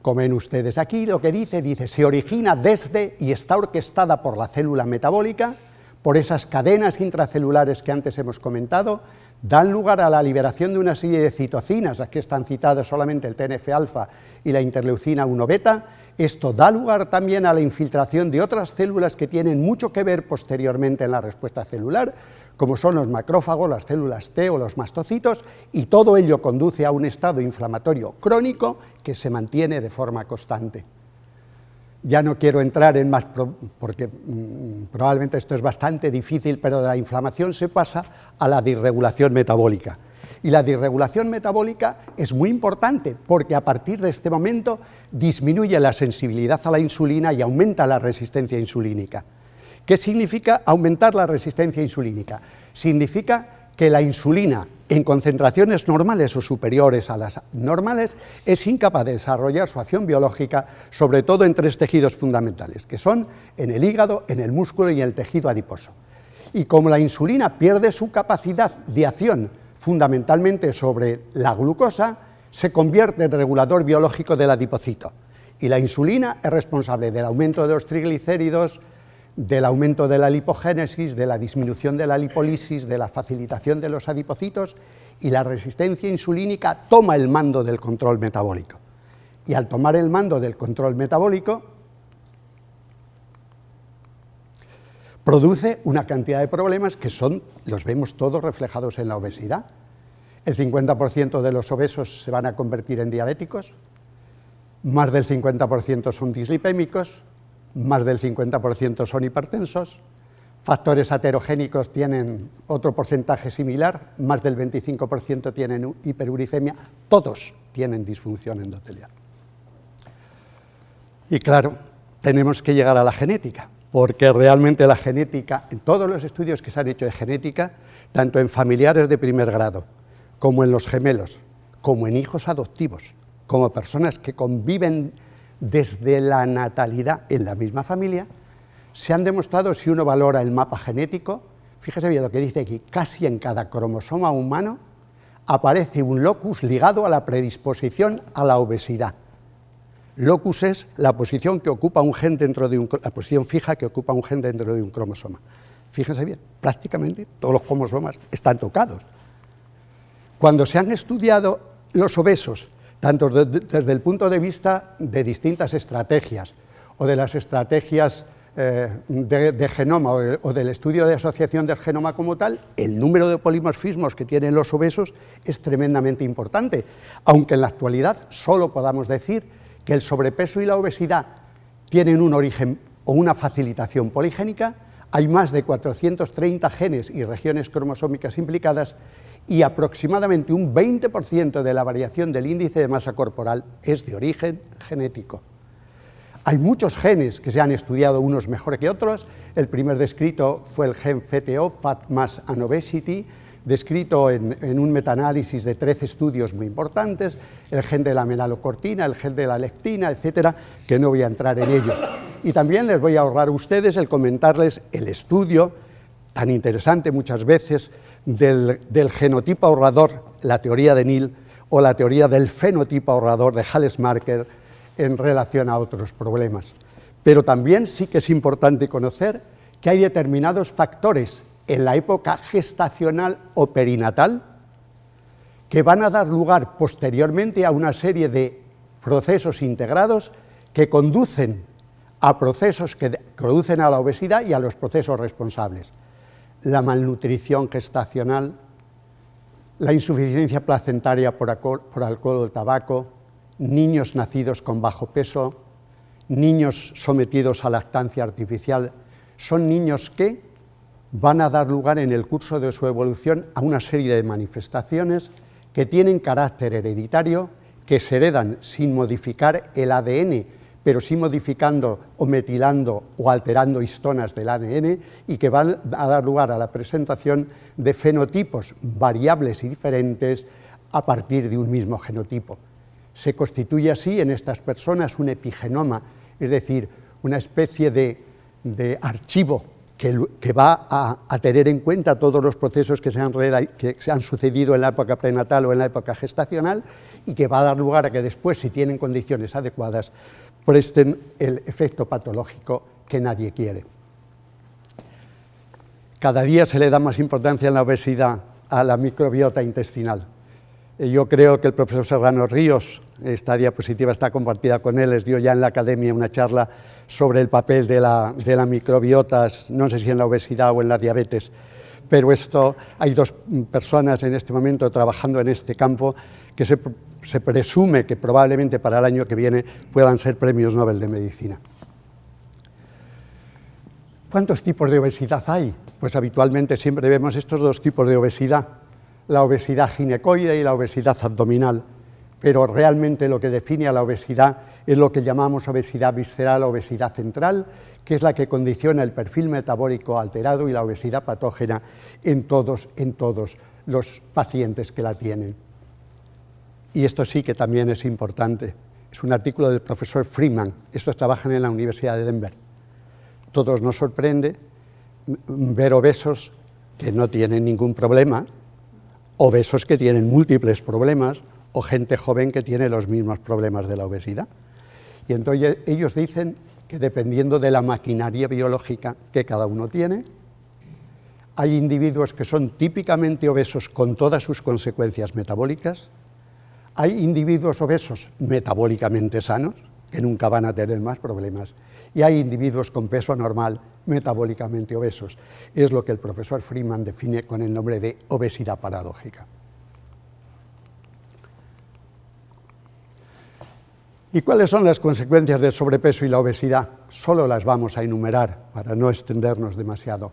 Como ven ustedes aquí, lo que dice, se origina desde y está orquestada por la célula metabólica, por esas cadenas intracelulares que antes hemos comentado, dan lugar a la liberación de una serie de citocinas, aquí están citados solamente el TNF-alfa y la interleucina 1-beta. Esto da lugar también a la infiltración de otras células que tienen mucho que ver posteriormente en la respuesta celular, como son los macrófagos, las células T o los mastocitos, y todo ello conduce a un estado inflamatorio crónico que se mantiene de forma constante. Ya no quiero entrar en más, porque probablemente esto es bastante difícil, pero de la inflamación se pasa a la disregulación metabólica. Y la disregulación metabólica es muy importante porque a partir de este momento disminuye la sensibilidad a la insulina y aumenta la resistencia insulínica. ¿Qué significa aumentar la resistencia insulínica? Significa que la insulina en concentraciones normales o superiores a las normales es incapaz de desarrollar su acción biológica, sobre todo en tres tejidos fundamentales, que son en el hígado, en el músculo y en el tejido adiposo. Y como la insulina pierde su capacidad de acción fundamentalmente sobre la glucosa, se convierte en regulador biológico del adipocito. Y la insulina es responsable del aumento de los triglicéridos, del aumento de la lipogénesis, de la disminución de la lipólisis, de la facilitación de los adipocitos, y la resistencia insulínica toma el mando del control metabólico. Y al tomar el mando del control metabólico, produce una cantidad de problemas que los vemos todos reflejados en la obesidad. El 50% de los obesos se van a convertir en diabéticos, más del 50% son dislipémicos, más del 50% son hipertensos, factores aterogénicos tienen otro porcentaje similar, más del 25% tienen hiperuricemia, todos tienen disfunción endotelial. Y claro, tenemos que llegar a la genética, porque realmente la genética, en todos los estudios que se han hecho de genética, tanto en familiares de primer grado, como en los gemelos, como en hijos adoptivos, como personas que conviven desde la natalidad en la misma familia, se han demostrado, si uno valora el mapa genético, fíjese bien lo que dice aquí, casi en cada cromosoma humano aparece un locus ligado a la predisposición a la obesidad. Locus es la posición que ocupa un gen dentro de la posición fija que ocupa un gen dentro de un cromosoma. Fíjense bien, prácticamente todos los cromosomas están tocados. Cuando se han estudiado los obesos, tanto desde el punto de vista de distintas estrategias o de las estrategias de genoma o del estudio de asociación del genoma como tal, el número de polimorfismos que tienen los obesos es tremendamente importante, aunque en la actualidad solo podamos decir que el sobrepeso y la obesidad tienen un origen o una facilitación poligénica. Hay más de 430 genes y regiones cromosómicas implicadas y aproximadamente un 20% de la variación del índice de masa corporal es de origen genético. Hay muchos genes que se han estudiado, unos mejor que otros. El primer descrito fue el gen FTO, Fat Mass and Obesity, descrito en un metaanálisis de 13 estudios muy importantes, el gen de la melanocortina, el gen de la lectina, etcétera, que no voy a entrar en ellos. Y también les voy a ahorrar a ustedes el comentarles el estudio tan interesante muchas veces del genotipo ahorrador, la teoría de Neal, o la teoría del fenotipo ahorrador de Hallesmarker en relación a otros problemas. Pero también sí que es importante conocer que hay determinados factores en la época gestacional o perinatal que van a dar lugar posteriormente a una serie de procesos integrados que conducen a procesos que conducen a la obesidad y a los procesos responsables. La malnutrición gestacional, la insuficiencia placentaria por alcohol o tabaco, niños nacidos con bajo peso, niños sometidos a lactancia artificial, son niños que van a dar lugar en el curso de su evolución a una serie de manifestaciones que tienen carácter hereditario, que se heredan sin modificar el ADN, pero sí modificando o metilando o alterando histonas del ADN y que van a dar lugar a la presentación de fenotipos variables y diferentes a partir de un mismo genotipo. Se constituye así en estas personas un epigenoma, es decir, una especie de archivo que va a tener en cuenta todos los procesos que se han sucedido en la época prenatal o en la época gestacional y que va a dar lugar a que después, si tienen condiciones adecuadas, presten el efecto patológico que nadie quiere. Cada día se le da más importancia en la obesidad a la microbiota intestinal. Yo creo que el profesor Serrano Ríos, esta diapositiva está compartida con él, les dio ya en la academia una charla sobre el papel de la microbiota, no sé si en la obesidad o en la diabetes, pero hay dos personas en este momento trabajando en este campo que se presume que probablemente para el año que viene puedan ser premios Nobel de Medicina. ¿Cuántos tipos de obesidad hay? Pues habitualmente siempre vemos estos dos tipos de obesidad, la obesidad ginecoide y la obesidad abdominal, pero realmente lo que define a la obesidad es lo que llamamos obesidad visceral o obesidad central, que es la que condiciona el perfil metabólico alterado y la obesidad patógena en todos los pacientes que la tienen. Y esto sí que también es importante. Es un artículo del profesor Freeman. Estos trabajan en la Universidad de Denver. Todos nos sorprende ver obesos que no tienen ningún problema, obesos que tienen múltiples problemas, o gente joven que tiene los mismos problemas de la obesidad. Y entonces ellos dicen que dependiendo de la maquinaria biológica que cada uno tiene, hay individuos que son típicamente obesos con todas sus consecuencias metabólicas, hay individuos obesos metabólicamente sanos, que nunca van a tener más problemas, y hay individuos con peso anormal metabólicamente obesos. Es lo que el profesor Freeman define con el nombre de obesidad paradójica. ¿Y cuáles son las consecuencias del sobrepeso y la obesidad? Solo las vamos a enumerar para no extendernos demasiado.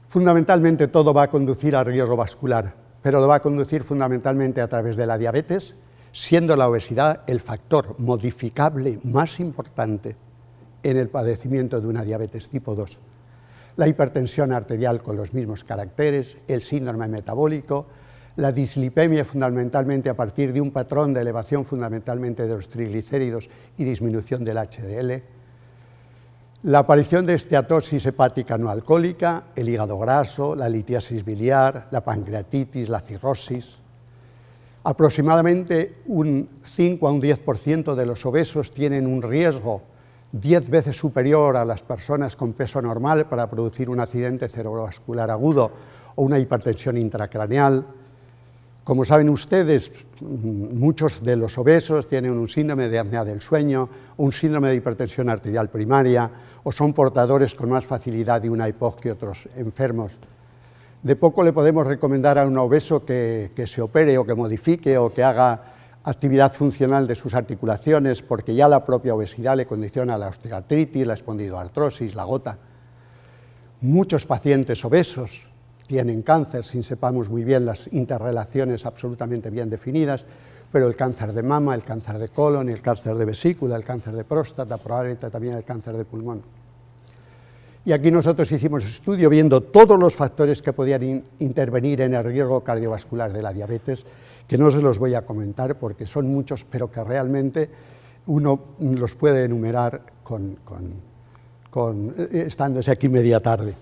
Fundamentalmente todo va a conducir a riesgo vascular, pero lo va a conducir fundamentalmente a través de la diabetes, siendo la obesidad el factor modificable más importante en el padecimiento de una diabetes tipo 2. La hipertensión arterial con los mismos caracteres, el síndrome metabólico, la dislipemia fundamentalmente a partir de un patrón de elevación fundamentalmente de los triglicéridos y disminución del HDL, la aparición de esteatosis hepática no alcohólica, el hígado graso, la litiasis biliar, la pancreatitis, la cirrosis. Aproximadamente un 5 a un 10% de los obesos tienen un riesgo 10 veces superior a las personas con peso normal para producir un accidente cerebrovascular agudo o una hipertensión intracraneal. Como saben ustedes, muchos de los obesos tienen un síndrome de apnea del sueño, un síndrome de hipertensión arterial primaria, o son portadores con más facilidad de una EPOC que otros enfermos. De poco le podemos recomendar a un obeso que se opere o que modifique o que haga actividad funcional de sus articulaciones, porque ya la propia obesidad le condiciona la osteoartritis, la espondiloartrosis, la gota. Muchos pacientes obesos tienen cáncer, sin sepamos muy bien las interrelaciones absolutamente bien definidas, pero el cáncer de mama, el cáncer de colon, el cáncer de vesícula, el cáncer de próstata, probablemente también el cáncer de pulmón. Y aquí nosotros hicimos estudio viendo todos los factores que podían intervenir en el riesgo cardiovascular de la diabetes, que no se los voy a comentar porque son muchos, pero que realmente uno los puede enumerar estándose aquí media tarde.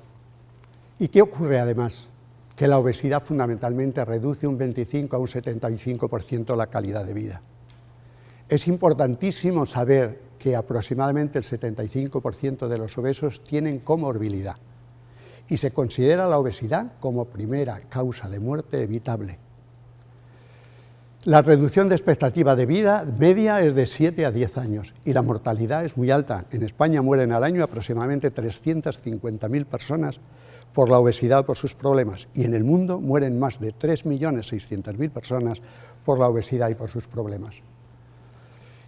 ¿Y qué ocurre además? Que la obesidad fundamentalmente reduce un 25 a un 75% la calidad de vida. Es importantísimo saber que aproximadamente el 75% de los obesos tienen comorbilidad y se considera la obesidad como primera causa de muerte evitable. La reducción de expectativa de vida media es de 7 a 10 años y la mortalidad es muy alta. En España mueren al año aproximadamente 350.000 personas por la obesidad o por sus problemas, y en el mundo mueren más de 3.600.000 personas por la obesidad y por sus problemas.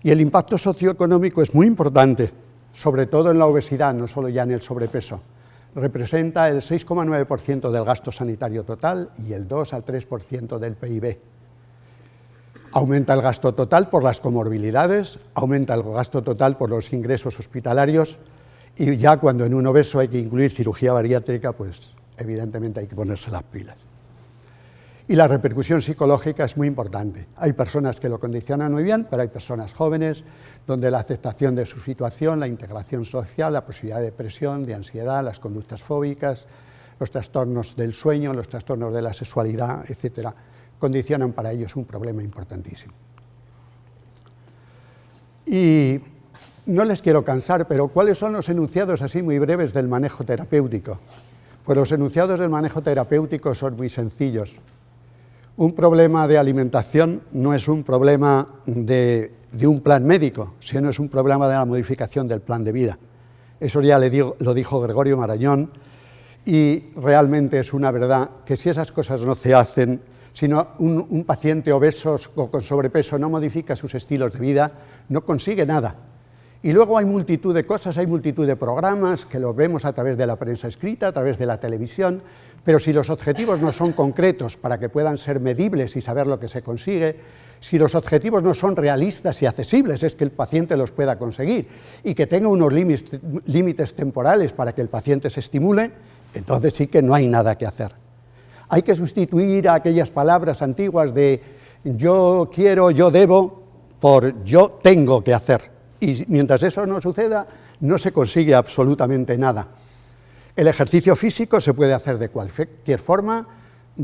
Y el impacto socioeconómico es muy importante, sobre todo en la obesidad, no solo ya en el sobrepeso. Representa el 6,9% del gasto sanitario total y el 2 al 3% del PIB. Aumenta el gasto total por las comorbilidades, aumenta el gasto total por los ingresos hospitalarios, y ya cuando en un obeso hay que incluir cirugía bariátrica, pues evidentemente hay que ponerse las pilas. Y la repercusión psicológica es muy importante. Hay personas que lo condicionan muy bien, pero hay personas jóvenes donde la aceptación de su situación, la integración social, la posibilidad de depresión, de ansiedad, las conductas fóbicas, los trastornos del sueño, los trastornos de la sexualidad, etcétera, condicionan para ellos un problema importantísimo. Y no les quiero cansar, pero ¿cuáles son los enunciados así muy breves del manejo terapéutico? Pues los enunciados del manejo terapéutico son muy sencillos. Un problema de alimentación no es un problema de un plan médico, sino es un problema de la modificación del plan de vida. Eso ya lo dijo Gregorio Marañón, y realmente es una verdad que si esas cosas no se hacen, si un paciente obeso o con sobrepeso no modifica sus estilos de vida, no consigue nada. Y luego hay multitud de cosas, hay multitud de programas que los vemos a través de la prensa escrita, a través de la televisión, pero si los objetivos no son concretos para que puedan ser medibles y saber lo que se consigue, si los objetivos no son realistas y accesibles, es que el paciente los pueda conseguir y que tenga unos límites temporales para que el paciente se estimule, entonces sí que no hay nada que hacer. Hay que sustituir a aquellas palabras antiguas de yo quiero, yo debo, por yo tengo que hacer. Y mientras eso no suceda, no se consigue absolutamente nada. El ejercicio físico se puede hacer de cualquier forma,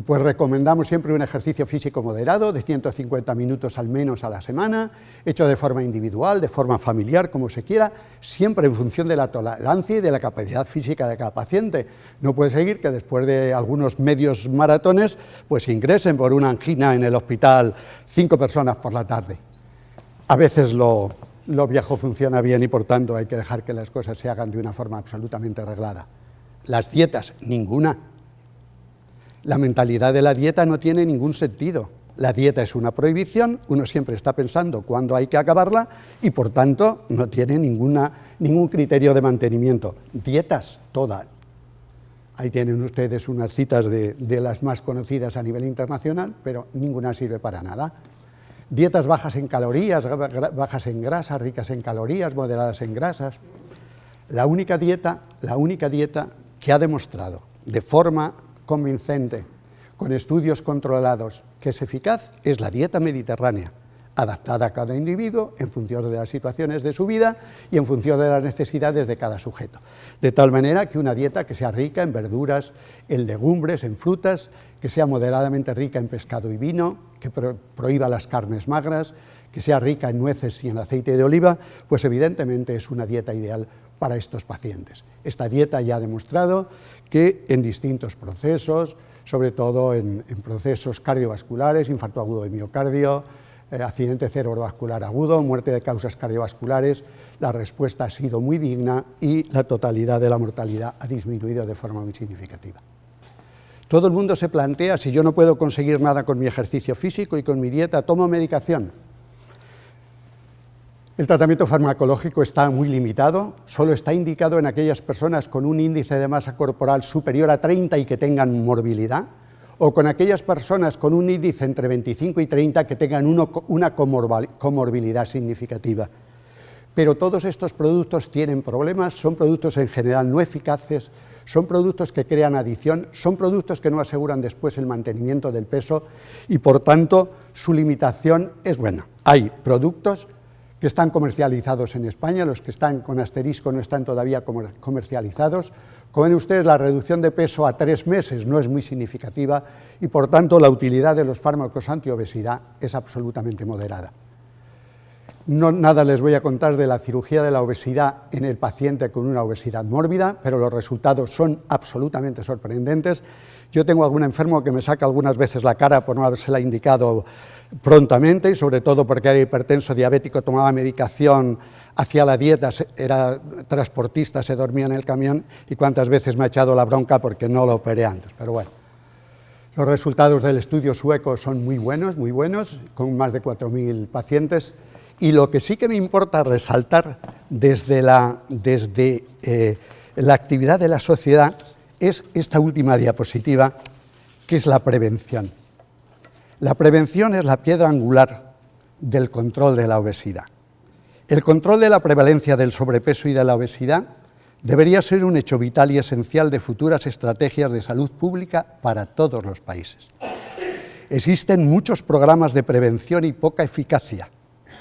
pues recomendamos siempre un ejercicio físico moderado, de 150 minutos al menos a la semana, hecho de forma individual, de forma familiar, como se quiera, siempre en función de la tolerancia y de la capacidad física de cada paciente. No puede seguir que después de algunos medios maratones, pues ingresen por una angina en el hospital 5 personas por la tarde. A veces lo viejo funciona bien y por tanto hay que dejar que las cosas se hagan de una forma absolutamente arreglada. Las dietas, ninguna. La mentalidad de la dieta no tiene ningún sentido. La dieta es una prohibición, uno siempre está pensando cuándo hay que acabarla y por tanto no tiene ningún criterio de mantenimiento. Dietas, todas. Ahí tienen ustedes unas citas de las más conocidas a nivel internacional, pero ninguna sirve para nada. Dietas bajas en calorías, bajas en grasas, ricas en calorías, moderadas en grasas. La única dieta que ha demostrado de forma convincente, con estudios controlados, que es eficaz, es la dieta mediterránea, adaptada a cada individuo en función de las situaciones de su vida y en función de las necesidades de cada sujeto. De tal manera que una dieta que sea rica en verduras, en legumbres, en frutas, que sea moderadamente rica en pescado y vino, que prohíba las carnes magras, que sea rica en nueces y en aceite de oliva, pues evidentemente es una dieta ideal para estos pacientes. Esta dieta ya ha demostrado que en distintos procesos, sobre todo en procesos cardiovasculares, infarto agudo de miocardio, accidente cerebrovascular agudo, muerte de causas cardiovasculares, la respuesta ha sido muy digna y la totalidad de la mortalidad ha disminuido de forma muy significativa. Todo el mundo se plantea, si yo no puedo conseguir nada con mi ejercicio físico y con mi dieta, ¿tomo medicación? El tratamiento farmacológico está muy limitado, solo está indicado en aquellas personas con un índice de masa corporal superior a 30 y que tengan morbilidad, o con aquellas personas con un índice entre 25 y 30 que tengan una comorbilidad significativa. Pero todos estos productos tienen problemas, son productos en general no eficaces, son productos que crean adicción, son productos que no aseguran después el mantenimiento del peso y por tanto su limitación es buena. Hay productos que están comercializados en España, los que están con asterisco no están todavía comercializados. Como ven ustedes, la reducción de peso a 3 meses no es muy significativa y por tanto la utilidad de los fármacos antiobesidad es absolutamente moderada. Nada les voy a contar de la cirugía de la obesidad en el paciente con una obesidad mórbida, pero los resultados son absolutamente sorprendentes. Yo tengo algún enfermo que me saca algunas veces la cara por no habérsela indicado prontamente y sobre todo porque era hipertenso diabético, tomaba medicación hacía la dieta, era transportista, se dormía en el camión, y cuántas veces me ha echado la bronca porque no lo operé antes. Pero bueno, los resultados del estudio sueco son muy buenos, con más de 4.000 pacientes, y lo que sí que me importa resaltar desde la actividad de la sociedad es esta última diapositiva, que es la prevención. La prevención es la piedra angular del control de la obesidad. El control de la prevalencia del sobrepeso y de la obesidad debería ser un hecho vital y esencial de futuras estrategias de salud pública para todos los países. Existen muchos programas de prevención y poca eficacia,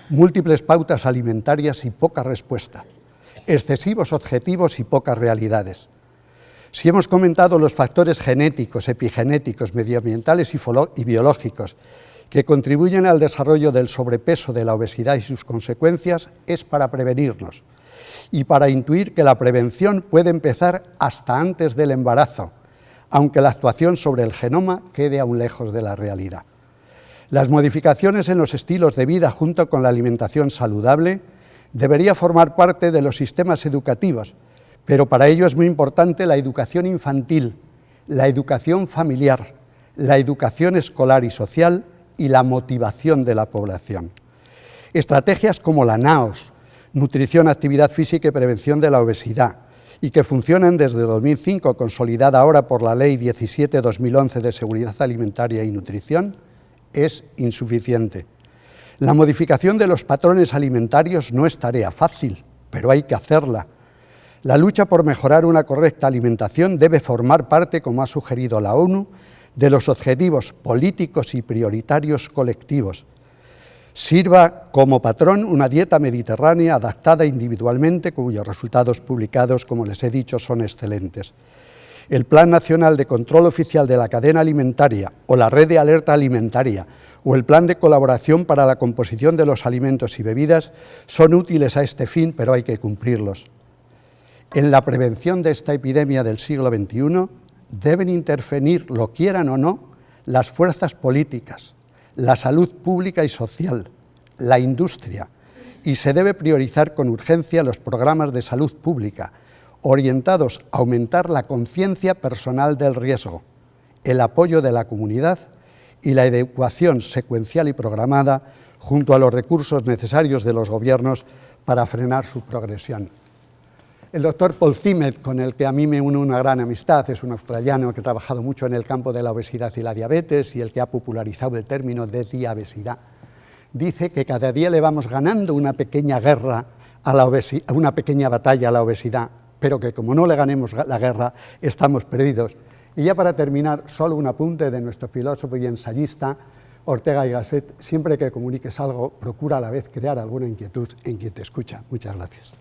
múltiples pautas alimentarias y poca respuesta, excesivos objetivos y pocas realidades. Si hemos comentado los factores genéticos, epigenéticos, medioambientales y biológicos que contribuyen al desarrollo del sobrepeso, de la obesidad y sus consecuencias, es para prevenirnos y para intuir que la prevención puede empezar hasta antes del embarazo, aunque la actuación sobre el genoma quede aún lejos de la realidad. Las modificaciones en los estilos de vida junto con la alimentación saludable debería formar parte de los sistemas educativos, pero para ello es muy importante la educación infantil, la educación familiar, la educación escolar y social y la motivación de la población. Estrategias como la NAOS, Nutrición, Actividad Física y Prevención de la Obesidad, y que funcionan desde 2005, consolidada ahora por la Ley 17/2011 de Seguridad Alimentaria y Nutrición, es insuficiente. La modificación de los patrones alimentarios no es tarea fácil, pero hay que hacerla. La lucha por mejorar una correcta alimentación debe formar parte, como ha sugerido la ONU, de los objetivos políticos y prioritarios colectivos. Sirva como patrón una dieta mediterránea adaptada individualmente, cuyos resultados publicados, como les he dicho, son excelentes. El Plan Nacional de Control Oficial de la Cadena Alimentaria o la Red de Alerta Alimentaria o el Plan de Colaboración para la Composición de los Alimentos y Bebidas son útiles a este fin, pero hay que cumplirlos. En la prevención de esta epidemia del siglo XXI deben intervenir, lo quieran o no, las fuerzas políticas, la salud pública y social, la industria, y se debe priorizar con urgencia los programas de salud pública, orientados a aumentar la conciencia personal del riesgo, el apoyo de la comunidad y la educación secuencial y programada junto a los recursos necesarios de los gobiernos para frenar su progresión. El doctor Paul Zimmet, con el que a mí me une una gran amistad, es un australiano que ha trabajado mucho en el campo de la obesidad y la diabetes y el que ha popularizado el término de diabesidad, dice que cada día le vamos ganando una pequeña guerra a la obesidad, una pequeña batalla a la obesidad, pero que como no le ganemos la guerra, estamos perdidos. Y ya para terminar, solo un apunte de nuestro filósofo y ensayista Ortega y Gasset: siempre que comuniques algo, procura a la vez crear alguna inquietud en quien te escucha. Muchas gracias.